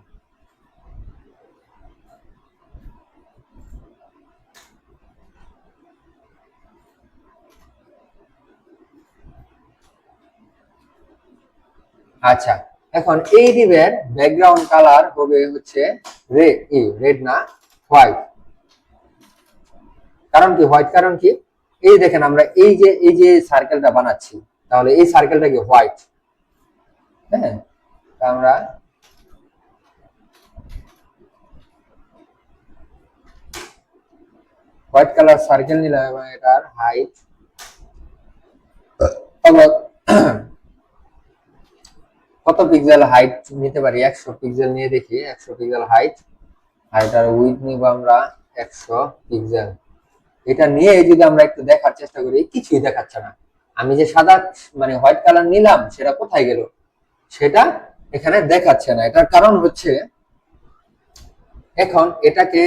আচ্ছা, এখন এই ডিপের ব্যাকগ্রাউন্ড কালার হবে হচ্ছে রেড না, হোয়াইট। কারণ কি হোয়াইট, কারণ কি এই দেখেন আমরা এই যে সার্কেলটা বানাচ্ছি, তাহলে এই সার্কেলটা কি হোয়াইট। হ্যাঁ, আমরা হোয়াইট কালার সার্কেল নিলাম এবং এটার হাইট কত পিক্সেল হাইট নিতে পারি, 100 পিক্সেল নিয়ে দেখি, 100 পিক্সেল হাইট। আর এটার উইথ নিব আমরা 100 পিক্সেল। এটা নিয়ে যদি আমরা একটু দেখার চেষ্টা করি, কিছুই দেখাচ্ছে না। আমি যে সাদা মানে হোয়াইট কালার নিলাম সেটা কোথায় গেল, সেটা এখানে দেখাচ্ছে না। এটার কারণ হচ্ছে এখন এটাকে,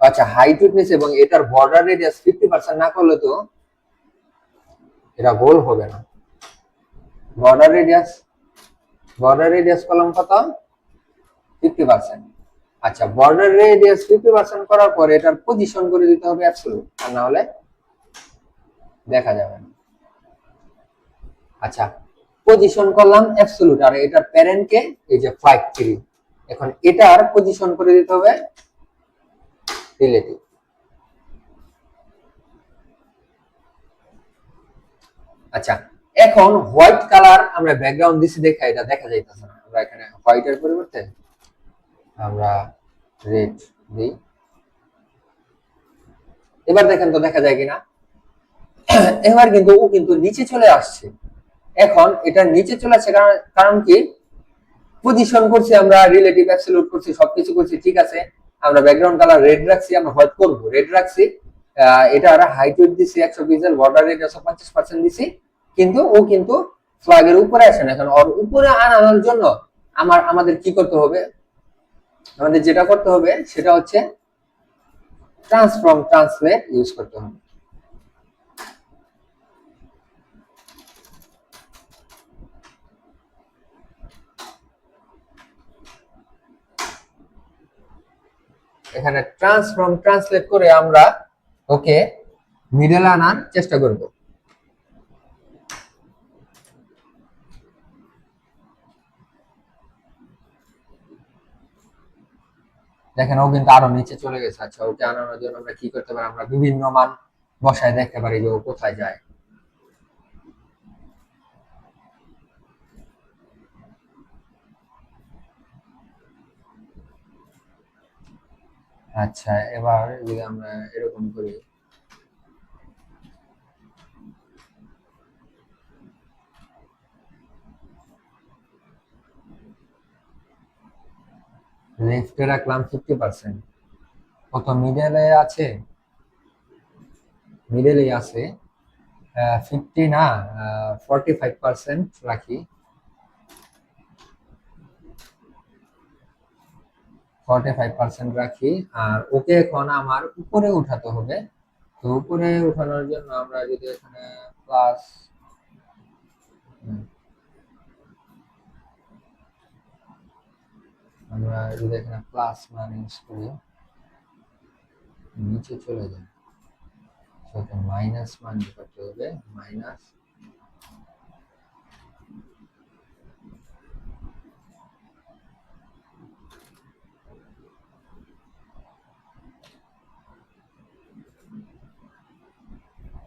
আচ্ছা হাইট উইথনেস এবং এটার বর্ডার রেডিয়াস 50% না করলে তো এটা গোল হবে না। বর্ডার রেডিয়াস করলাম কত, 50%। আচ্ছা, বর্ডার রেডিয়াস 50% করার পর এটার পজিশন করে দিতে হবে অ্যাবসলিউট, আর না হলে দেখা যাবে না। আচ্ছা, পজিশন করলাম অ্যাবসলিউট, আর এটার প্যারেন্ট কে এই যে 53। এখন এটার পজিশন করে দিতে হবে রিলেটিভ। আচ্ছা, এখন হোয়াইট কালার আমরা ব্যাকগ্রাউন্ড দিছি দেখা এটা দেখা যাইতেছে না, আমরা এখানে হোয়াইটের পরিবর্তে আমরা রেড দিই। এবার দেখেন তো দেখা যায় কিনা, এবার কিন্তু ও কিন্তু নিচে চলে আসছে। এখন এটা নিচে চলে আসছে কারণ কি, পজিশন করছি আমরা রিলেটিভ অ্যাবসলিউট করছি, সবকিছু করছি ঠিক আছে। আমরা ব্যাকগ্রাউন্ড কালার রেড রাখছি, আমরা হোয়াইট করব, রেড রাখছি। এটা আমরা হাইট উইথ দিছি 100 পিক্সেল, বর্ডার রেডিয়াস 50% দিছি, কিন্তু ও কিন্তু ফ্ল্যাগের উপরে আসে না। এখন ওর উপরে আনানোর জন্য আমাদের কি করতে হবে, আমাদের যেটা করতে হবে সেটা হচ্ছে ট্রান্সলেট ইউজ করতে হবে। এখানে ট্রান্সলেট করে আমরা ওকে মিডল আনার চেষ্টা করব। দেখেন ও কিন্তু আরো নিচে চলে গেছে। আচ্ছা, ওকে আনানোর জন্য আমরা কি করতে পারি, আমরা বিভিন্ন মান বসায় দেখতে পারি যে ও কোথায় যায়। আচ্ছা, এবার যদি আমরা এরকম করি, লেফটে রাখলাম 50%, কত মিডলে আছে, মিডলেই আছে 50 না, 45% রাখি, 45% রাখি। আর ওকে এখন আমার উপরে উঠাতে হবে। তো উপরে উঠানোর জন্য আমরা যদি এখানে প্লাস, আমরা যদি এখানে প্লাস মান ইউজ করি, নিচে চলে যায়, সেটা মাইনাস মান করতে হবে, মাইনাস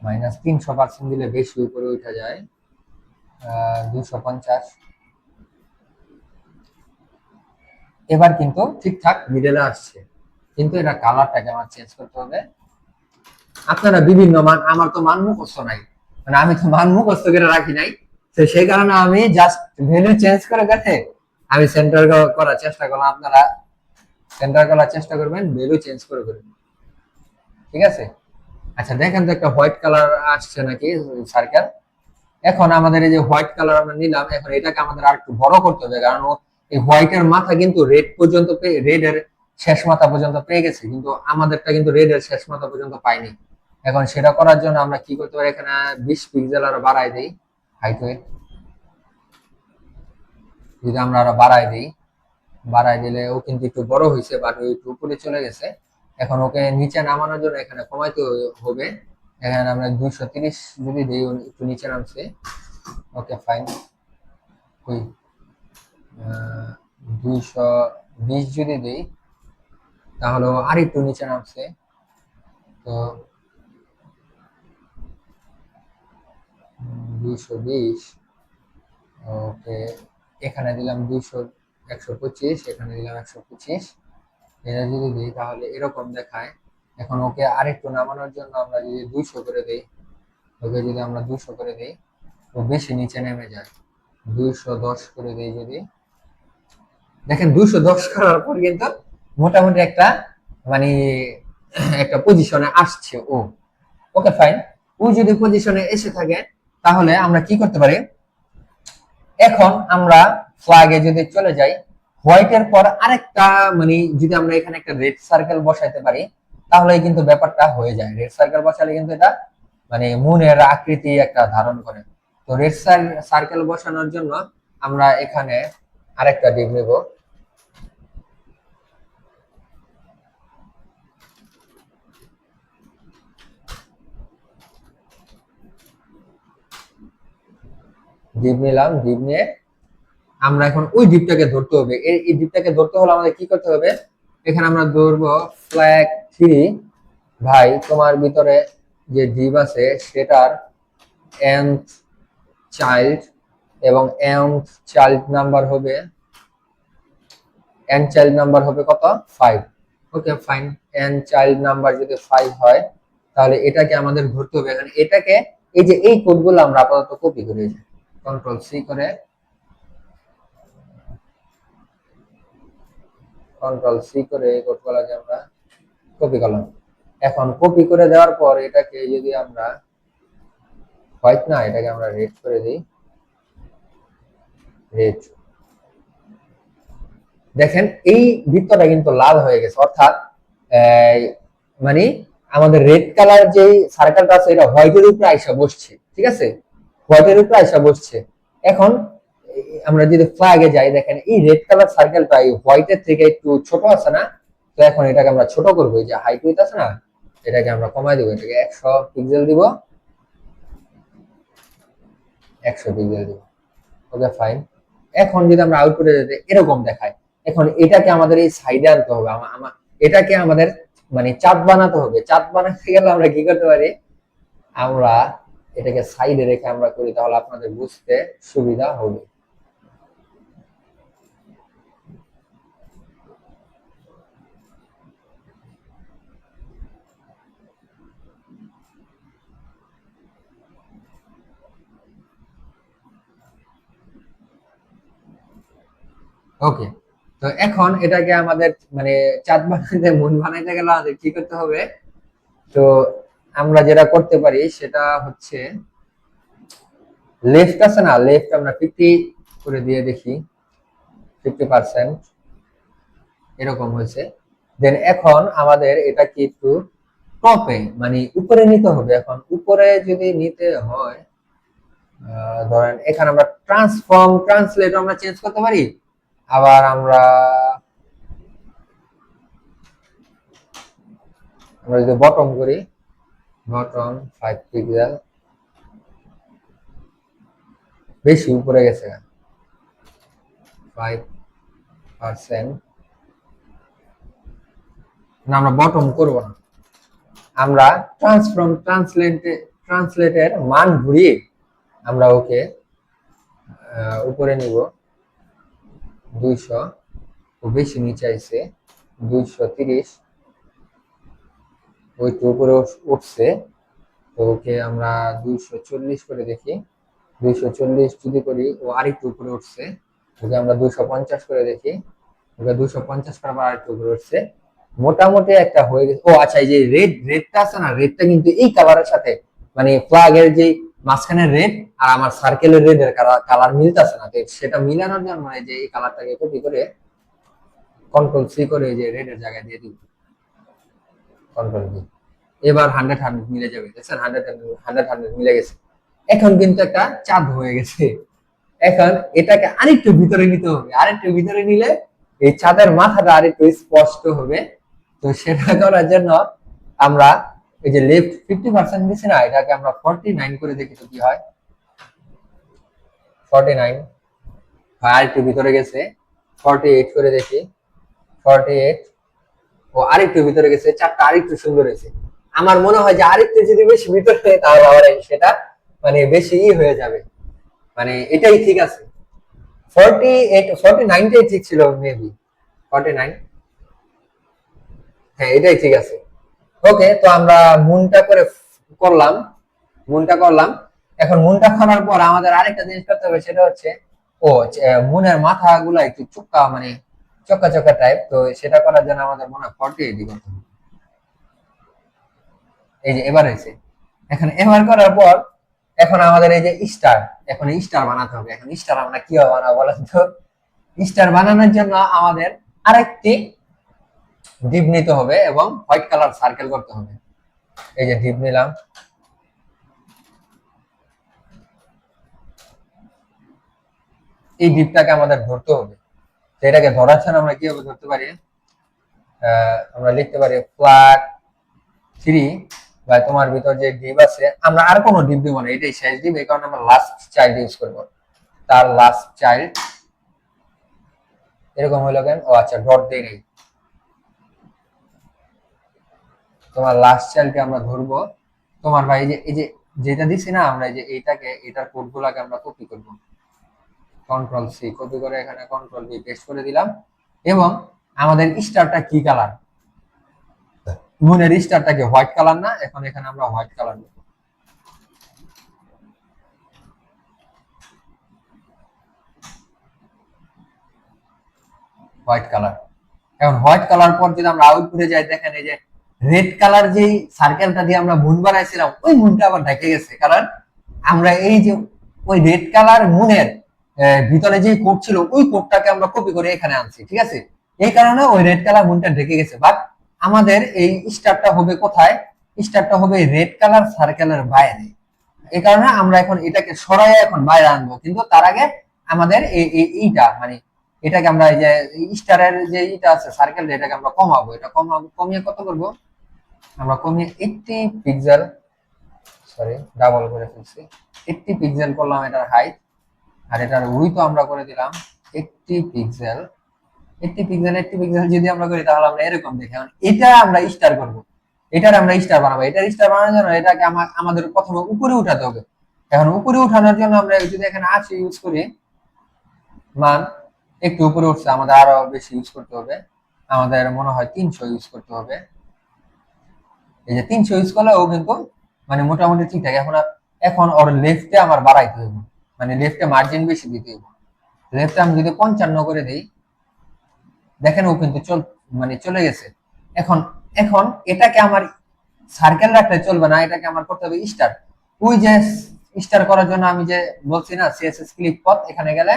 -300% দিলে বেশি উপরে উঠা যায়, 250। এবার কিন্তু ঠিকঠাক মিডলে আসছে, কিন্তু এটা কালারটাকে আমার চেঞ্জ করতে হবে। আপনারা বিভিন্ন মান, আমার তো মান মুখস্থ নাই, মানে আমি তো মান মুখস্থ করে রাখি নাই, তো সেই কারণে আমি জাস্ট ভ্যালু চেঞ্জ করে গেছে আমি সেন্টার করার চেষ্টা করলাম। আপনারা সেন্টার করার চেষ্টা করবেন, ভ্যালু চেঞ্জ করে করবেন, ঠিক আছে? আচ্ছা, দেখেন তো একটা হোয়াইট কালার আসছে নাকি সার্কেল। এখন আমাদের এই যে হোয়াইট কালার আমরা নিলাম, এখন এটাকে আমাদের আর একটু বড় করতে হবে, কারণ এই হোয়াইটের মাথা কিন্তু রেড পর্যন্ত রেড এর শেষ মাথা পর্যন্ত পেয়ে গেছে, কিন্তু আমাদেরটা কিন্তু রেড এর শেষ মাথা পর্যন্ত পাইনি। এখন সেটা করার জন্য আমরা কি করতে পারি, এখানে 20 পিক্সেল আরো বাড়াই দিই হাইট ওয়েট। যদি আমরা আরো বাড়াই দিই, বাড়াই দিলে ও কিন্তু একটু বড় হয়েছে, বাট ও একটু উপরে চলে গেছে। এখন ওকে নিচে নামানোর জন্য এখানে কমাইতে হবে। এখানে আমরা 230 যদি দিই, একটু নিচে নামছে, ওকে ফাইন। ওই 220 যদি দিই, তাহলে আর একটু নিচে নামছে। তো 220, ওকে এখানে দিলাম 125, এখানে দিলাম 125। এটা যদি দিই তাহলে এরকম দেখায়। এখন ওকে আরেকটু নামানোর জন্য আমরা যদি 200 করে দিই, ওকে যদি আমরা 200 করে দিই, ও বেশি নিচে নেমে যায়। 210 করে দিই যদি, দেখেন 210 করার পর কিন্তু মোটামুটি একটা মানে একটা পজিশনে আসছে ও। ওকে ফাইন, ও যদি পজিশনে এসে থাকে তাহলে আমরা কি করতে পারি, এখন আমরা ফ্ল্যাগে যদি চলে যাই, হোয়াইটের পর আরেকটা মানে যদি আমরা এখানে একটা রেড সার্কেল বসাইতে পারি, তাহলে কিন্তু ব্যাপারটা হয়ে যায়। রেড সার্কেল বসালে কিন্তু এটা মানে মুনের আকৃতি একটা ধারণ করে। তো রেড সার্কেল বসানোর জন্য আমরা এখানে আরেকটা ডিপ নেব। ডিপ নিলাম, ডিপ নিয়ে আমরা এখন ওই ডিপটাকে ধরতে হবে। এই ডিপটাকে ধরতে হলে আমাদের কি করতে হবে, এখানে আমরা ধরবো ফ্ল্যাগ 3। ভাই তোমার ভিতরে যে ডিপ আছে সেটার nth চাইল্ড এবং nth চাইল্ড নাম্বার হবে, n চাইল্ড নাম্বার হবে কত, 5। Okay fine, n child number যদি 5 হয় তাহলে এটাকে আমাদের ধরতে হবে। এখানে এটাকে এই যে এই কোডগুলো আমরা আপাতত কপি করে যাই, কন্ট্রোল সি করে, কন্ট্রোল সি করে এই কোডগুলোকে আমরা কপি করলাম। এখন কপি করে দেওয়ার পর এটাকে যদি আমরা হোয়াইট না, এটাকে আমরা রেড করে দিই, রেড। দেখেন এই বৃত্তটা কিন্তু লাল হয়ে গেছে, অর্থাৎ মানে আমাদের রেড কালার যে সার্কেলটা আছে এটা হোয়াইটের উপরে আইসা বসছে, ঠিক আছে, হোয়াইটের উপরে আইসা বসছে। এখন আমরা যদি ফ্ল্যাগে যাই, দেখেন এই রেড কালার সার্কেলটা এই হোয়াইটের থেকে একটু ছোট আছে না, তো এখন এটাকে আমরা ছোট করবো, এই যে হাইট উইডথ আছে না, এটাকে আমরা কমাই দেবো, এটাকে 100 পিক্সেল দিব, 100 পিক্সেল দিব। Okay fine. এখন যদি আমরা আউটপুটে যেতে এরকম দেখায়, এখন এটাকে আমাদের এই সাইডে আনতে হবে, এটাকে আমাদের মানে চাঁদ বানাতে হবে। চাঁদ বানাতে গেলে আমরা কি করতে পারি, আমরা এটাকে সাইডে রেখে আমরা করি, তাহলে আপনাদের বুঝতে সুবিধা হবে। ওকে, তো এখন এটাকে আমাদের মানে চাঁদ বানাইতে, মন বানাইতে গেলে আমাদের কি করতে হবে, তো আমরা যেটা করতে পারি সেটা হচ্ছে লেফট আছে না, লেফট আমরা 50 করে দিয়ে দেখি, 50% এরকম হয়েছে। দেন এখন আমাদের এটা কি একটু টপে মানে উপরে নিতে হবে। এখন উপরে যদি নিতে হয়, ধরেন এখানে আমরা ট্রান্সলেট আমরা চেঞ্জ করতে পারি। আবার আমরা যদি বটম করি, বটম 5 পিক্সেল, বেশি উপরে গেছে 5%। না, আমরা বটম করব না, আমরা ট্রান্সলেটের মান ঘুরিয়ে আমরা ওকে উপরে নিব 200, ও বেশি নিচে আইছে 230, ওইটু উপরে উঠছে, তো ওকে আমরা 240 করে দেখি, 240 যদি করি ও আরেকটু উপরে উঠছে, ওকে আমরা 250 করে দেখি, ওকে 250 করে আবার আরেকটু উপরে উঠছে, মোটামুটি একটা হয়ে গেছে। ও আচ্ছা, এই যে রেডটা আছে না, রেডটা কিন্তু এই কালারের সাথে মানে ফ্ল্যাগের যে মাঝখানে রেড আর আমার সার্কেলের রেড এর কালার মিলতেছে না, সেটা মিলানোর জন্য এই যে এই কালারটাকে কপি করে কন্ট্রোল সি করে এই যে রেড এর জায়গায় দিয়ে দিব, কন্ট্রোল ভি। এবার 100 মিলে যাবে, দেখছেন 100 মিলে গেছে। এখন কিন্তু একটা চাঁদ হয়ে গেছে। এখন এটাকে আরেকটু ভিতরে নিতে হবে, আরেকটু ভিতরে নিলে এই চাঁদের মাথাটা আরেকটু স্পষ্ট হবে। তো সেটা করার জন্য আমরা এই যে লেফট 50% দিছি না, এটাকে আমরা 49 করে দেখি তো কি হয়। 49 আরেকটু ভিতরে গেছে, 48 করে দেখি, 48, ও আরেকটু ভিতরে গেছে, চারটা আরেকটু সুন্দর হয়েছে। আমার মনে হয় যে আরেকটু যদি বেশি ভিতরে, তাহলে আবার সেটা মানে বেশি হয়ে যাবে, মানে এটাই ঠিক আছে। 49টাই ঠিক ছিল মেবি, 49, হ্যাঁ এটাই ঠিক আছে। ওকে, তো আমরা করলাম মুনটা করলাম। এখন মুনটা করার পর আমাদের আরেকটা জিনিস করতে হবে, সেটা হচ্ছে মুনের মাথা গুলা একটু চুক্কা মানে চক্কা চক্কা টাইপ, তো সেটা করার জন্য আমাদের মনে হয় 48 করতে হবে। এই যে এবার হয়েছে। এখন এবার করার পর এখন আমাদের এই যে স্টার, এখন স্টার বানাতে হবে। এখন স্টার আমরা কিভাবে বানাবো বলেন তো? স্টার বানানোর জন্য আমাদের আরেকটি ডিপ নিতে হবে এবং হোয়াইট কালার সার্কেল করতে হবে। এই যে ডিপ নিলাম, এই ডিপটাকে আমাদের ধরতে হবে। তো এটাকে ধরার জন্য আমরা কিভাবে ধরতে পারি, আমরা লিখতে পারি ফ্ল্যাগ 3 বা তোমার ভিতর যে ডিপ আছে, আমরা আর কোনো ডিপ দিব না, এটাই শেষ ডিপ, এই কারণে আমরা লাস্ট চাইল্ড ইউজ করব। তার লাস্ট চাইল্ড এরকম হইলো কেন? ও আচ্ছা, ডট দেই নাই। তোমার লাস্ট চাইল্ডকে আমরা ধরবো। তোমার ভাই এই যে যেটা দিছি না আমরা, এই যে এইটাকে, এটার কোডগুলোকে আমরা কপি করব, কন্ট্রোল সি কপি করে এখানে কন্ট্রোল ভি পেস্ট করে দিলাম। এবং আমাদের স্টারটা কি কালার, মুনের স্টারটাকে হোয়াইট কালার না, এখন এখানে আমরা হোয়াইট কালার দেব, হোয়াইট কালার। এখন হোয়াইট কালার পর যদি আমরা আউটপুটে যাই, দেখেন এই যে রেড কালার যে সার্কেলটা দিয়ে আমরা মুন বানাইছিলাম, ওই মুনটা আবার ঢেকে গেছে, কারণ আমরা এই যে ওই রেড কালার মুনের ভিতরে যে কোড ছিল, ওই কোডটাকে আমরা কপি করে এখানে আনছি, ঠিক আছে? এই কারণে ওই রেড কালার মুনটা ঢেকে গেছে। বাট আমাদের এই স্টারটা হবে কোথায়? স্টারটা হবে রেড কালার সার্কেলের বাইরে। এই কারণে আমরা এখন এটাকে সরাই এখন বাইরে আনবো, কিন্তু তার আগে আমাদের এইটা মানে এটাকে আমরা এই যে স্টারের যে এটা আছে সার্কেল, এটাকে আমরা কমাবো। এটা কমিয়ে কত করব, আমরা কমিয়ে 80 পিক্সেল, সরি ডাবল করে ফেলছি, 80 পিক্সেল করলাম এটার হাইট। আর এটার উইথ আমরা করে দিলাম 80 পিক্সেল। 80 পিক্সেল যদি আমরা করি তাহলে আমরা এরকম দেখি। এখন এটা আমরা স্টার করব, এটার আমরা স্টার বানাবো। এটার স্টার বানানোর জন্য এটাকে আমাদের প্রথমে উপরে উঠাতে হবে। এখন উপরে উঠানোর জন্য আমরা যদি এখানে 80 ইউজ করি, মান একটু উপরে উঠছে, আমাদের আরো বেশি ইউজ করতে হবে। আমাদের মনে হয় 300 ইউজ করতে হবে। এই যে 300 ইউজ করলে ও কিন্তু মানে মোটামুটি ঠিক থাকে। এখন ওর লেফটে আমার বাড়াইতে হবে, মানে লেফটে মার্জিন বেশি দিতে হবে। লেফটে আমি যদি 55 করে দিই, দেখেন ও কিন্তু মানে চলে গেছে। এখন এখন এটাকে আমার সার্কেল রাখলে চলবে না, এটাকে আমার করতে হবে স্টার। ওই যে স্টার করার জন্য আমি যে বলছি না সিএসএস ক্লিক পথ, এখানে গেলে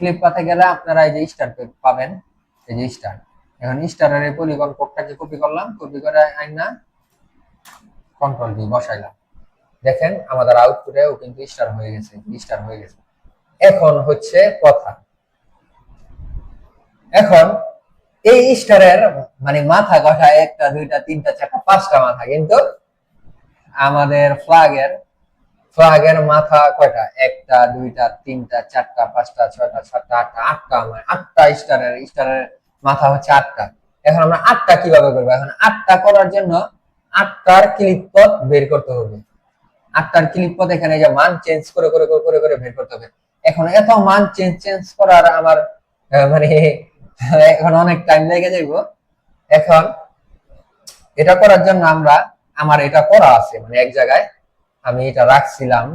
ক্লিক পাথে গেলে আপনারা এই যে স্টার পাবেন, এই যে স্টার। এখন স্টারের এই পলিগন কোডটাকে কপি করলাম, কপি করে আইনা কন্ট্রোল ডি বসাইলাম। দেখেন আমাদের আউটপুটে ও কিন্তু স্টার হয়ে গেছে, স্টার হয়ে গেছে। এখন হচ্ছে কথা, এখন এই স্টারের মানে মাথা কটা 1টা 2টা 3টা 4টা 5টা মাথা, কিন্তু আমাদের ফ্ল্যাগের মাথা কয়টা, 1টা 2টা 3টা 4টা 5টা 6টা 7টা 8টা, 8টা মানে 8টা স্টারের মাথা হচ্ছে 8টা। এখন আমরা 8টা কিভাবে করবো, এখন 8টা করার জন্য 8টার ক্লিক পথ বের করতে হবে। 8টার ক্লিক পথ এখানে যে মান চেঞ্জ করে করে করে করে বের করতে হবে। এখন এত মান চেঞ্জ করার আমার মানে এখন অনেক টাইম লেগে যাইব। এখন এটা করার জন্য আমার এটা করা আছে, মানে এক জায়গায় আমি এটা রাখছিলাম,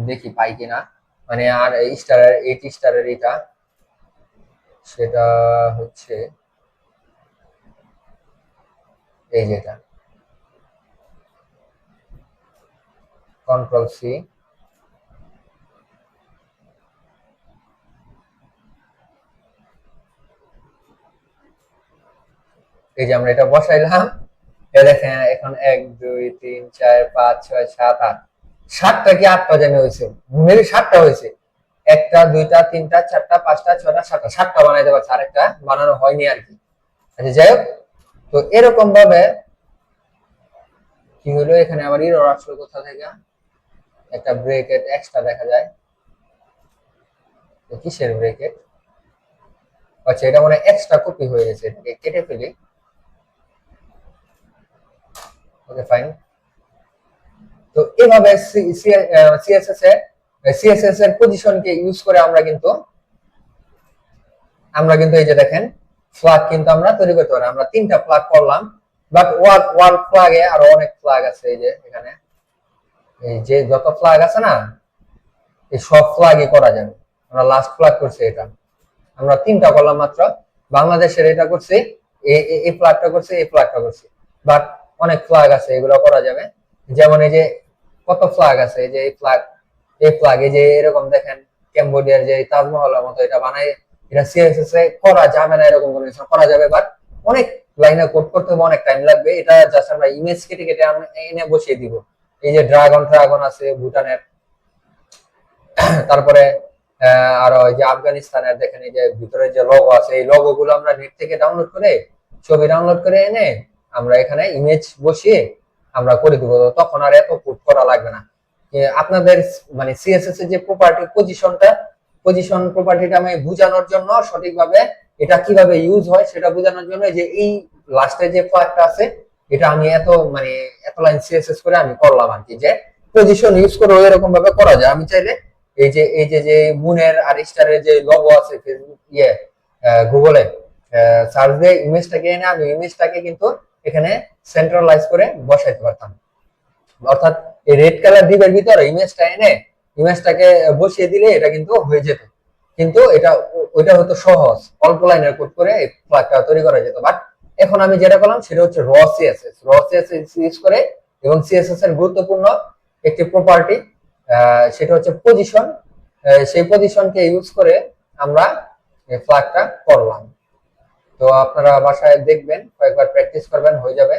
দেখি পাই কিনা। মানে আর স্টারের 8 স্টারের এটা, সেটা হচ্ছে এই যেটা কন্ট্রোল সি, এই যে আমরা এটা বসাইলাম। দেখেন এখন 1 2 3 4 5 6 7 8, 7টা কি 8টা জানি হয়েছে, মেবি 7টা হয়েছে। 1টা 2টা 3টা 4টা 5টা 6টা 7টা, 7টা বানাইতে পারছে, আরেকটা বানানো হয়নি আর কি। আচ্ছা যাই হোক, তো এরকম ভাবে কি হলো, এখানে আবার এরর আসলো কোথা থেকে, একটা ব্রেকেট এক্সট্রা দেখা যায়। কিসের ব্রেকেট, আচ্ছা এটা মানে এক্সট্রা কপি হয়ে গেছে, এটাকে কেটে ফেলি। Okay fine. তো এভাবে সিএসএস এর পজিশনকে ইউজ করে আমরা কিন্তু এই যে দেখেন ফ্ল্যাগ কিন্তু আমরা তৈরি করতে পারি। আমরা 3টা ফ্ল্যাগ করলাম, বাট ওয়াল ফ্ল্যাগে আরো অনেক ফ্ল্যাগ আছে। এই যে এখানে এই যে যত ফ্ল্যাগ আছে না, এই সব ফ্ল্যাগই করা যাবে। আমরা লাস্ট ফ্ল্যাগ করছি এটা, আমরা 3টা করলাম মাত্র। বাংলাদেশের এটা করছি, এই ফ্ল্যাগটা করছি, এই ফ্ল্যাগটা করছি, বাট অনেক ফ্ল্যাগ আছে, এগুলো করা যাবে। যেমন এই যে কত ফ্ল্যাগ আছে, এই যে এই ফ্ল্যাগ এই যে এরকম দেখেন ক্যাম্বোডিয়ার যে তাজমহলের মতো এটা বানাই, এটা সিএসএস এ করা যাবে না, এরকম কোনো কিছু করা যাবে, বাট অনেক লাইনে কোড করতে হবে, অনেক টাইম লাগবে। এটা জাস্ট আমরা ইমেজ কেটে কেটে এনে বসিয়ে দিব। এই যে ড্রাগন আছে ভুটানের, তারপরে আরো যে আফগানিস্তানের দেখেন এই যে ভিতরে যে লোগো আছে, এই লোগো গুলো আমরা নেট থেকে ডাউনলোড করে, ছবি ডাউনলোড করে এনে আমরা এখানে ইমেজ বসিয়ে আমরা করে দিব, তখন আর এত কোড করা লাগবে না। আপনাদের মানে সিএসএস এর যে পজিশন প্রপার্টিটা আমি বোঝানোর জন্য, সঠিকভাবে এটা কিভাবে ইউজ হয় সেটা বোঝানোর জন্য, যে এই লাস্টে যে ফ্ল্যাগটা আছে এটা আমি এত লাইন সিএসএস করে আমি করলাম আর কি, যে পজিশন ইউজ করে এরকম ভাবে করা যায়। আমি চাইলে এই যে মুনের আর স্টারের যে লোগো আছে ফেসবুক গুগলে সার্চ দিয়ে ইমেজটাকে এনে আমি ইমেজটাকে কিন্তু এখানে সেন্ট্রালাইজ করে বসাইতে পারতাম। অর্থাৎ এই রেড কালার ডিপের ভিতরে ইমেজটা এনে ইমেজটাকে বসিয়ে দিলে এটা কিন্তু হয়ে যেত। কিন্তু ওইটা হতো সহজ, অল্প লাইনের কোড করে এই ফ্ল্যাগটা তৈরি করা যেত। বাট এখন আমি যেটা করলাম সেটা হচ্ছে র সিএসএস ইউজ করে, এবং সিএসএস এর গুরুত্বপূর্ণ একটি প্রপার্টি সেটা হচ্ছে পজিশন। সেই পজিশনকে ইউজ করে আমরা এই ফ্ল্যাগটা করলাম। তো আপনারা বাসায় দেখবেন, কয়েকবার প্র্যাকটিস করবেন, হয়ে যাবে।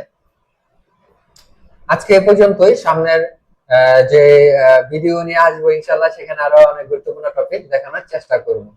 আজকে এ পর্যন্তই। সামনের যে ভিডিও নিয়ে আসবো ইনশাল্লাহ, সেখানে আরো অনেক গুরুত্বপূর্ণ টপিক দেখানোর চেষ্টা করবো।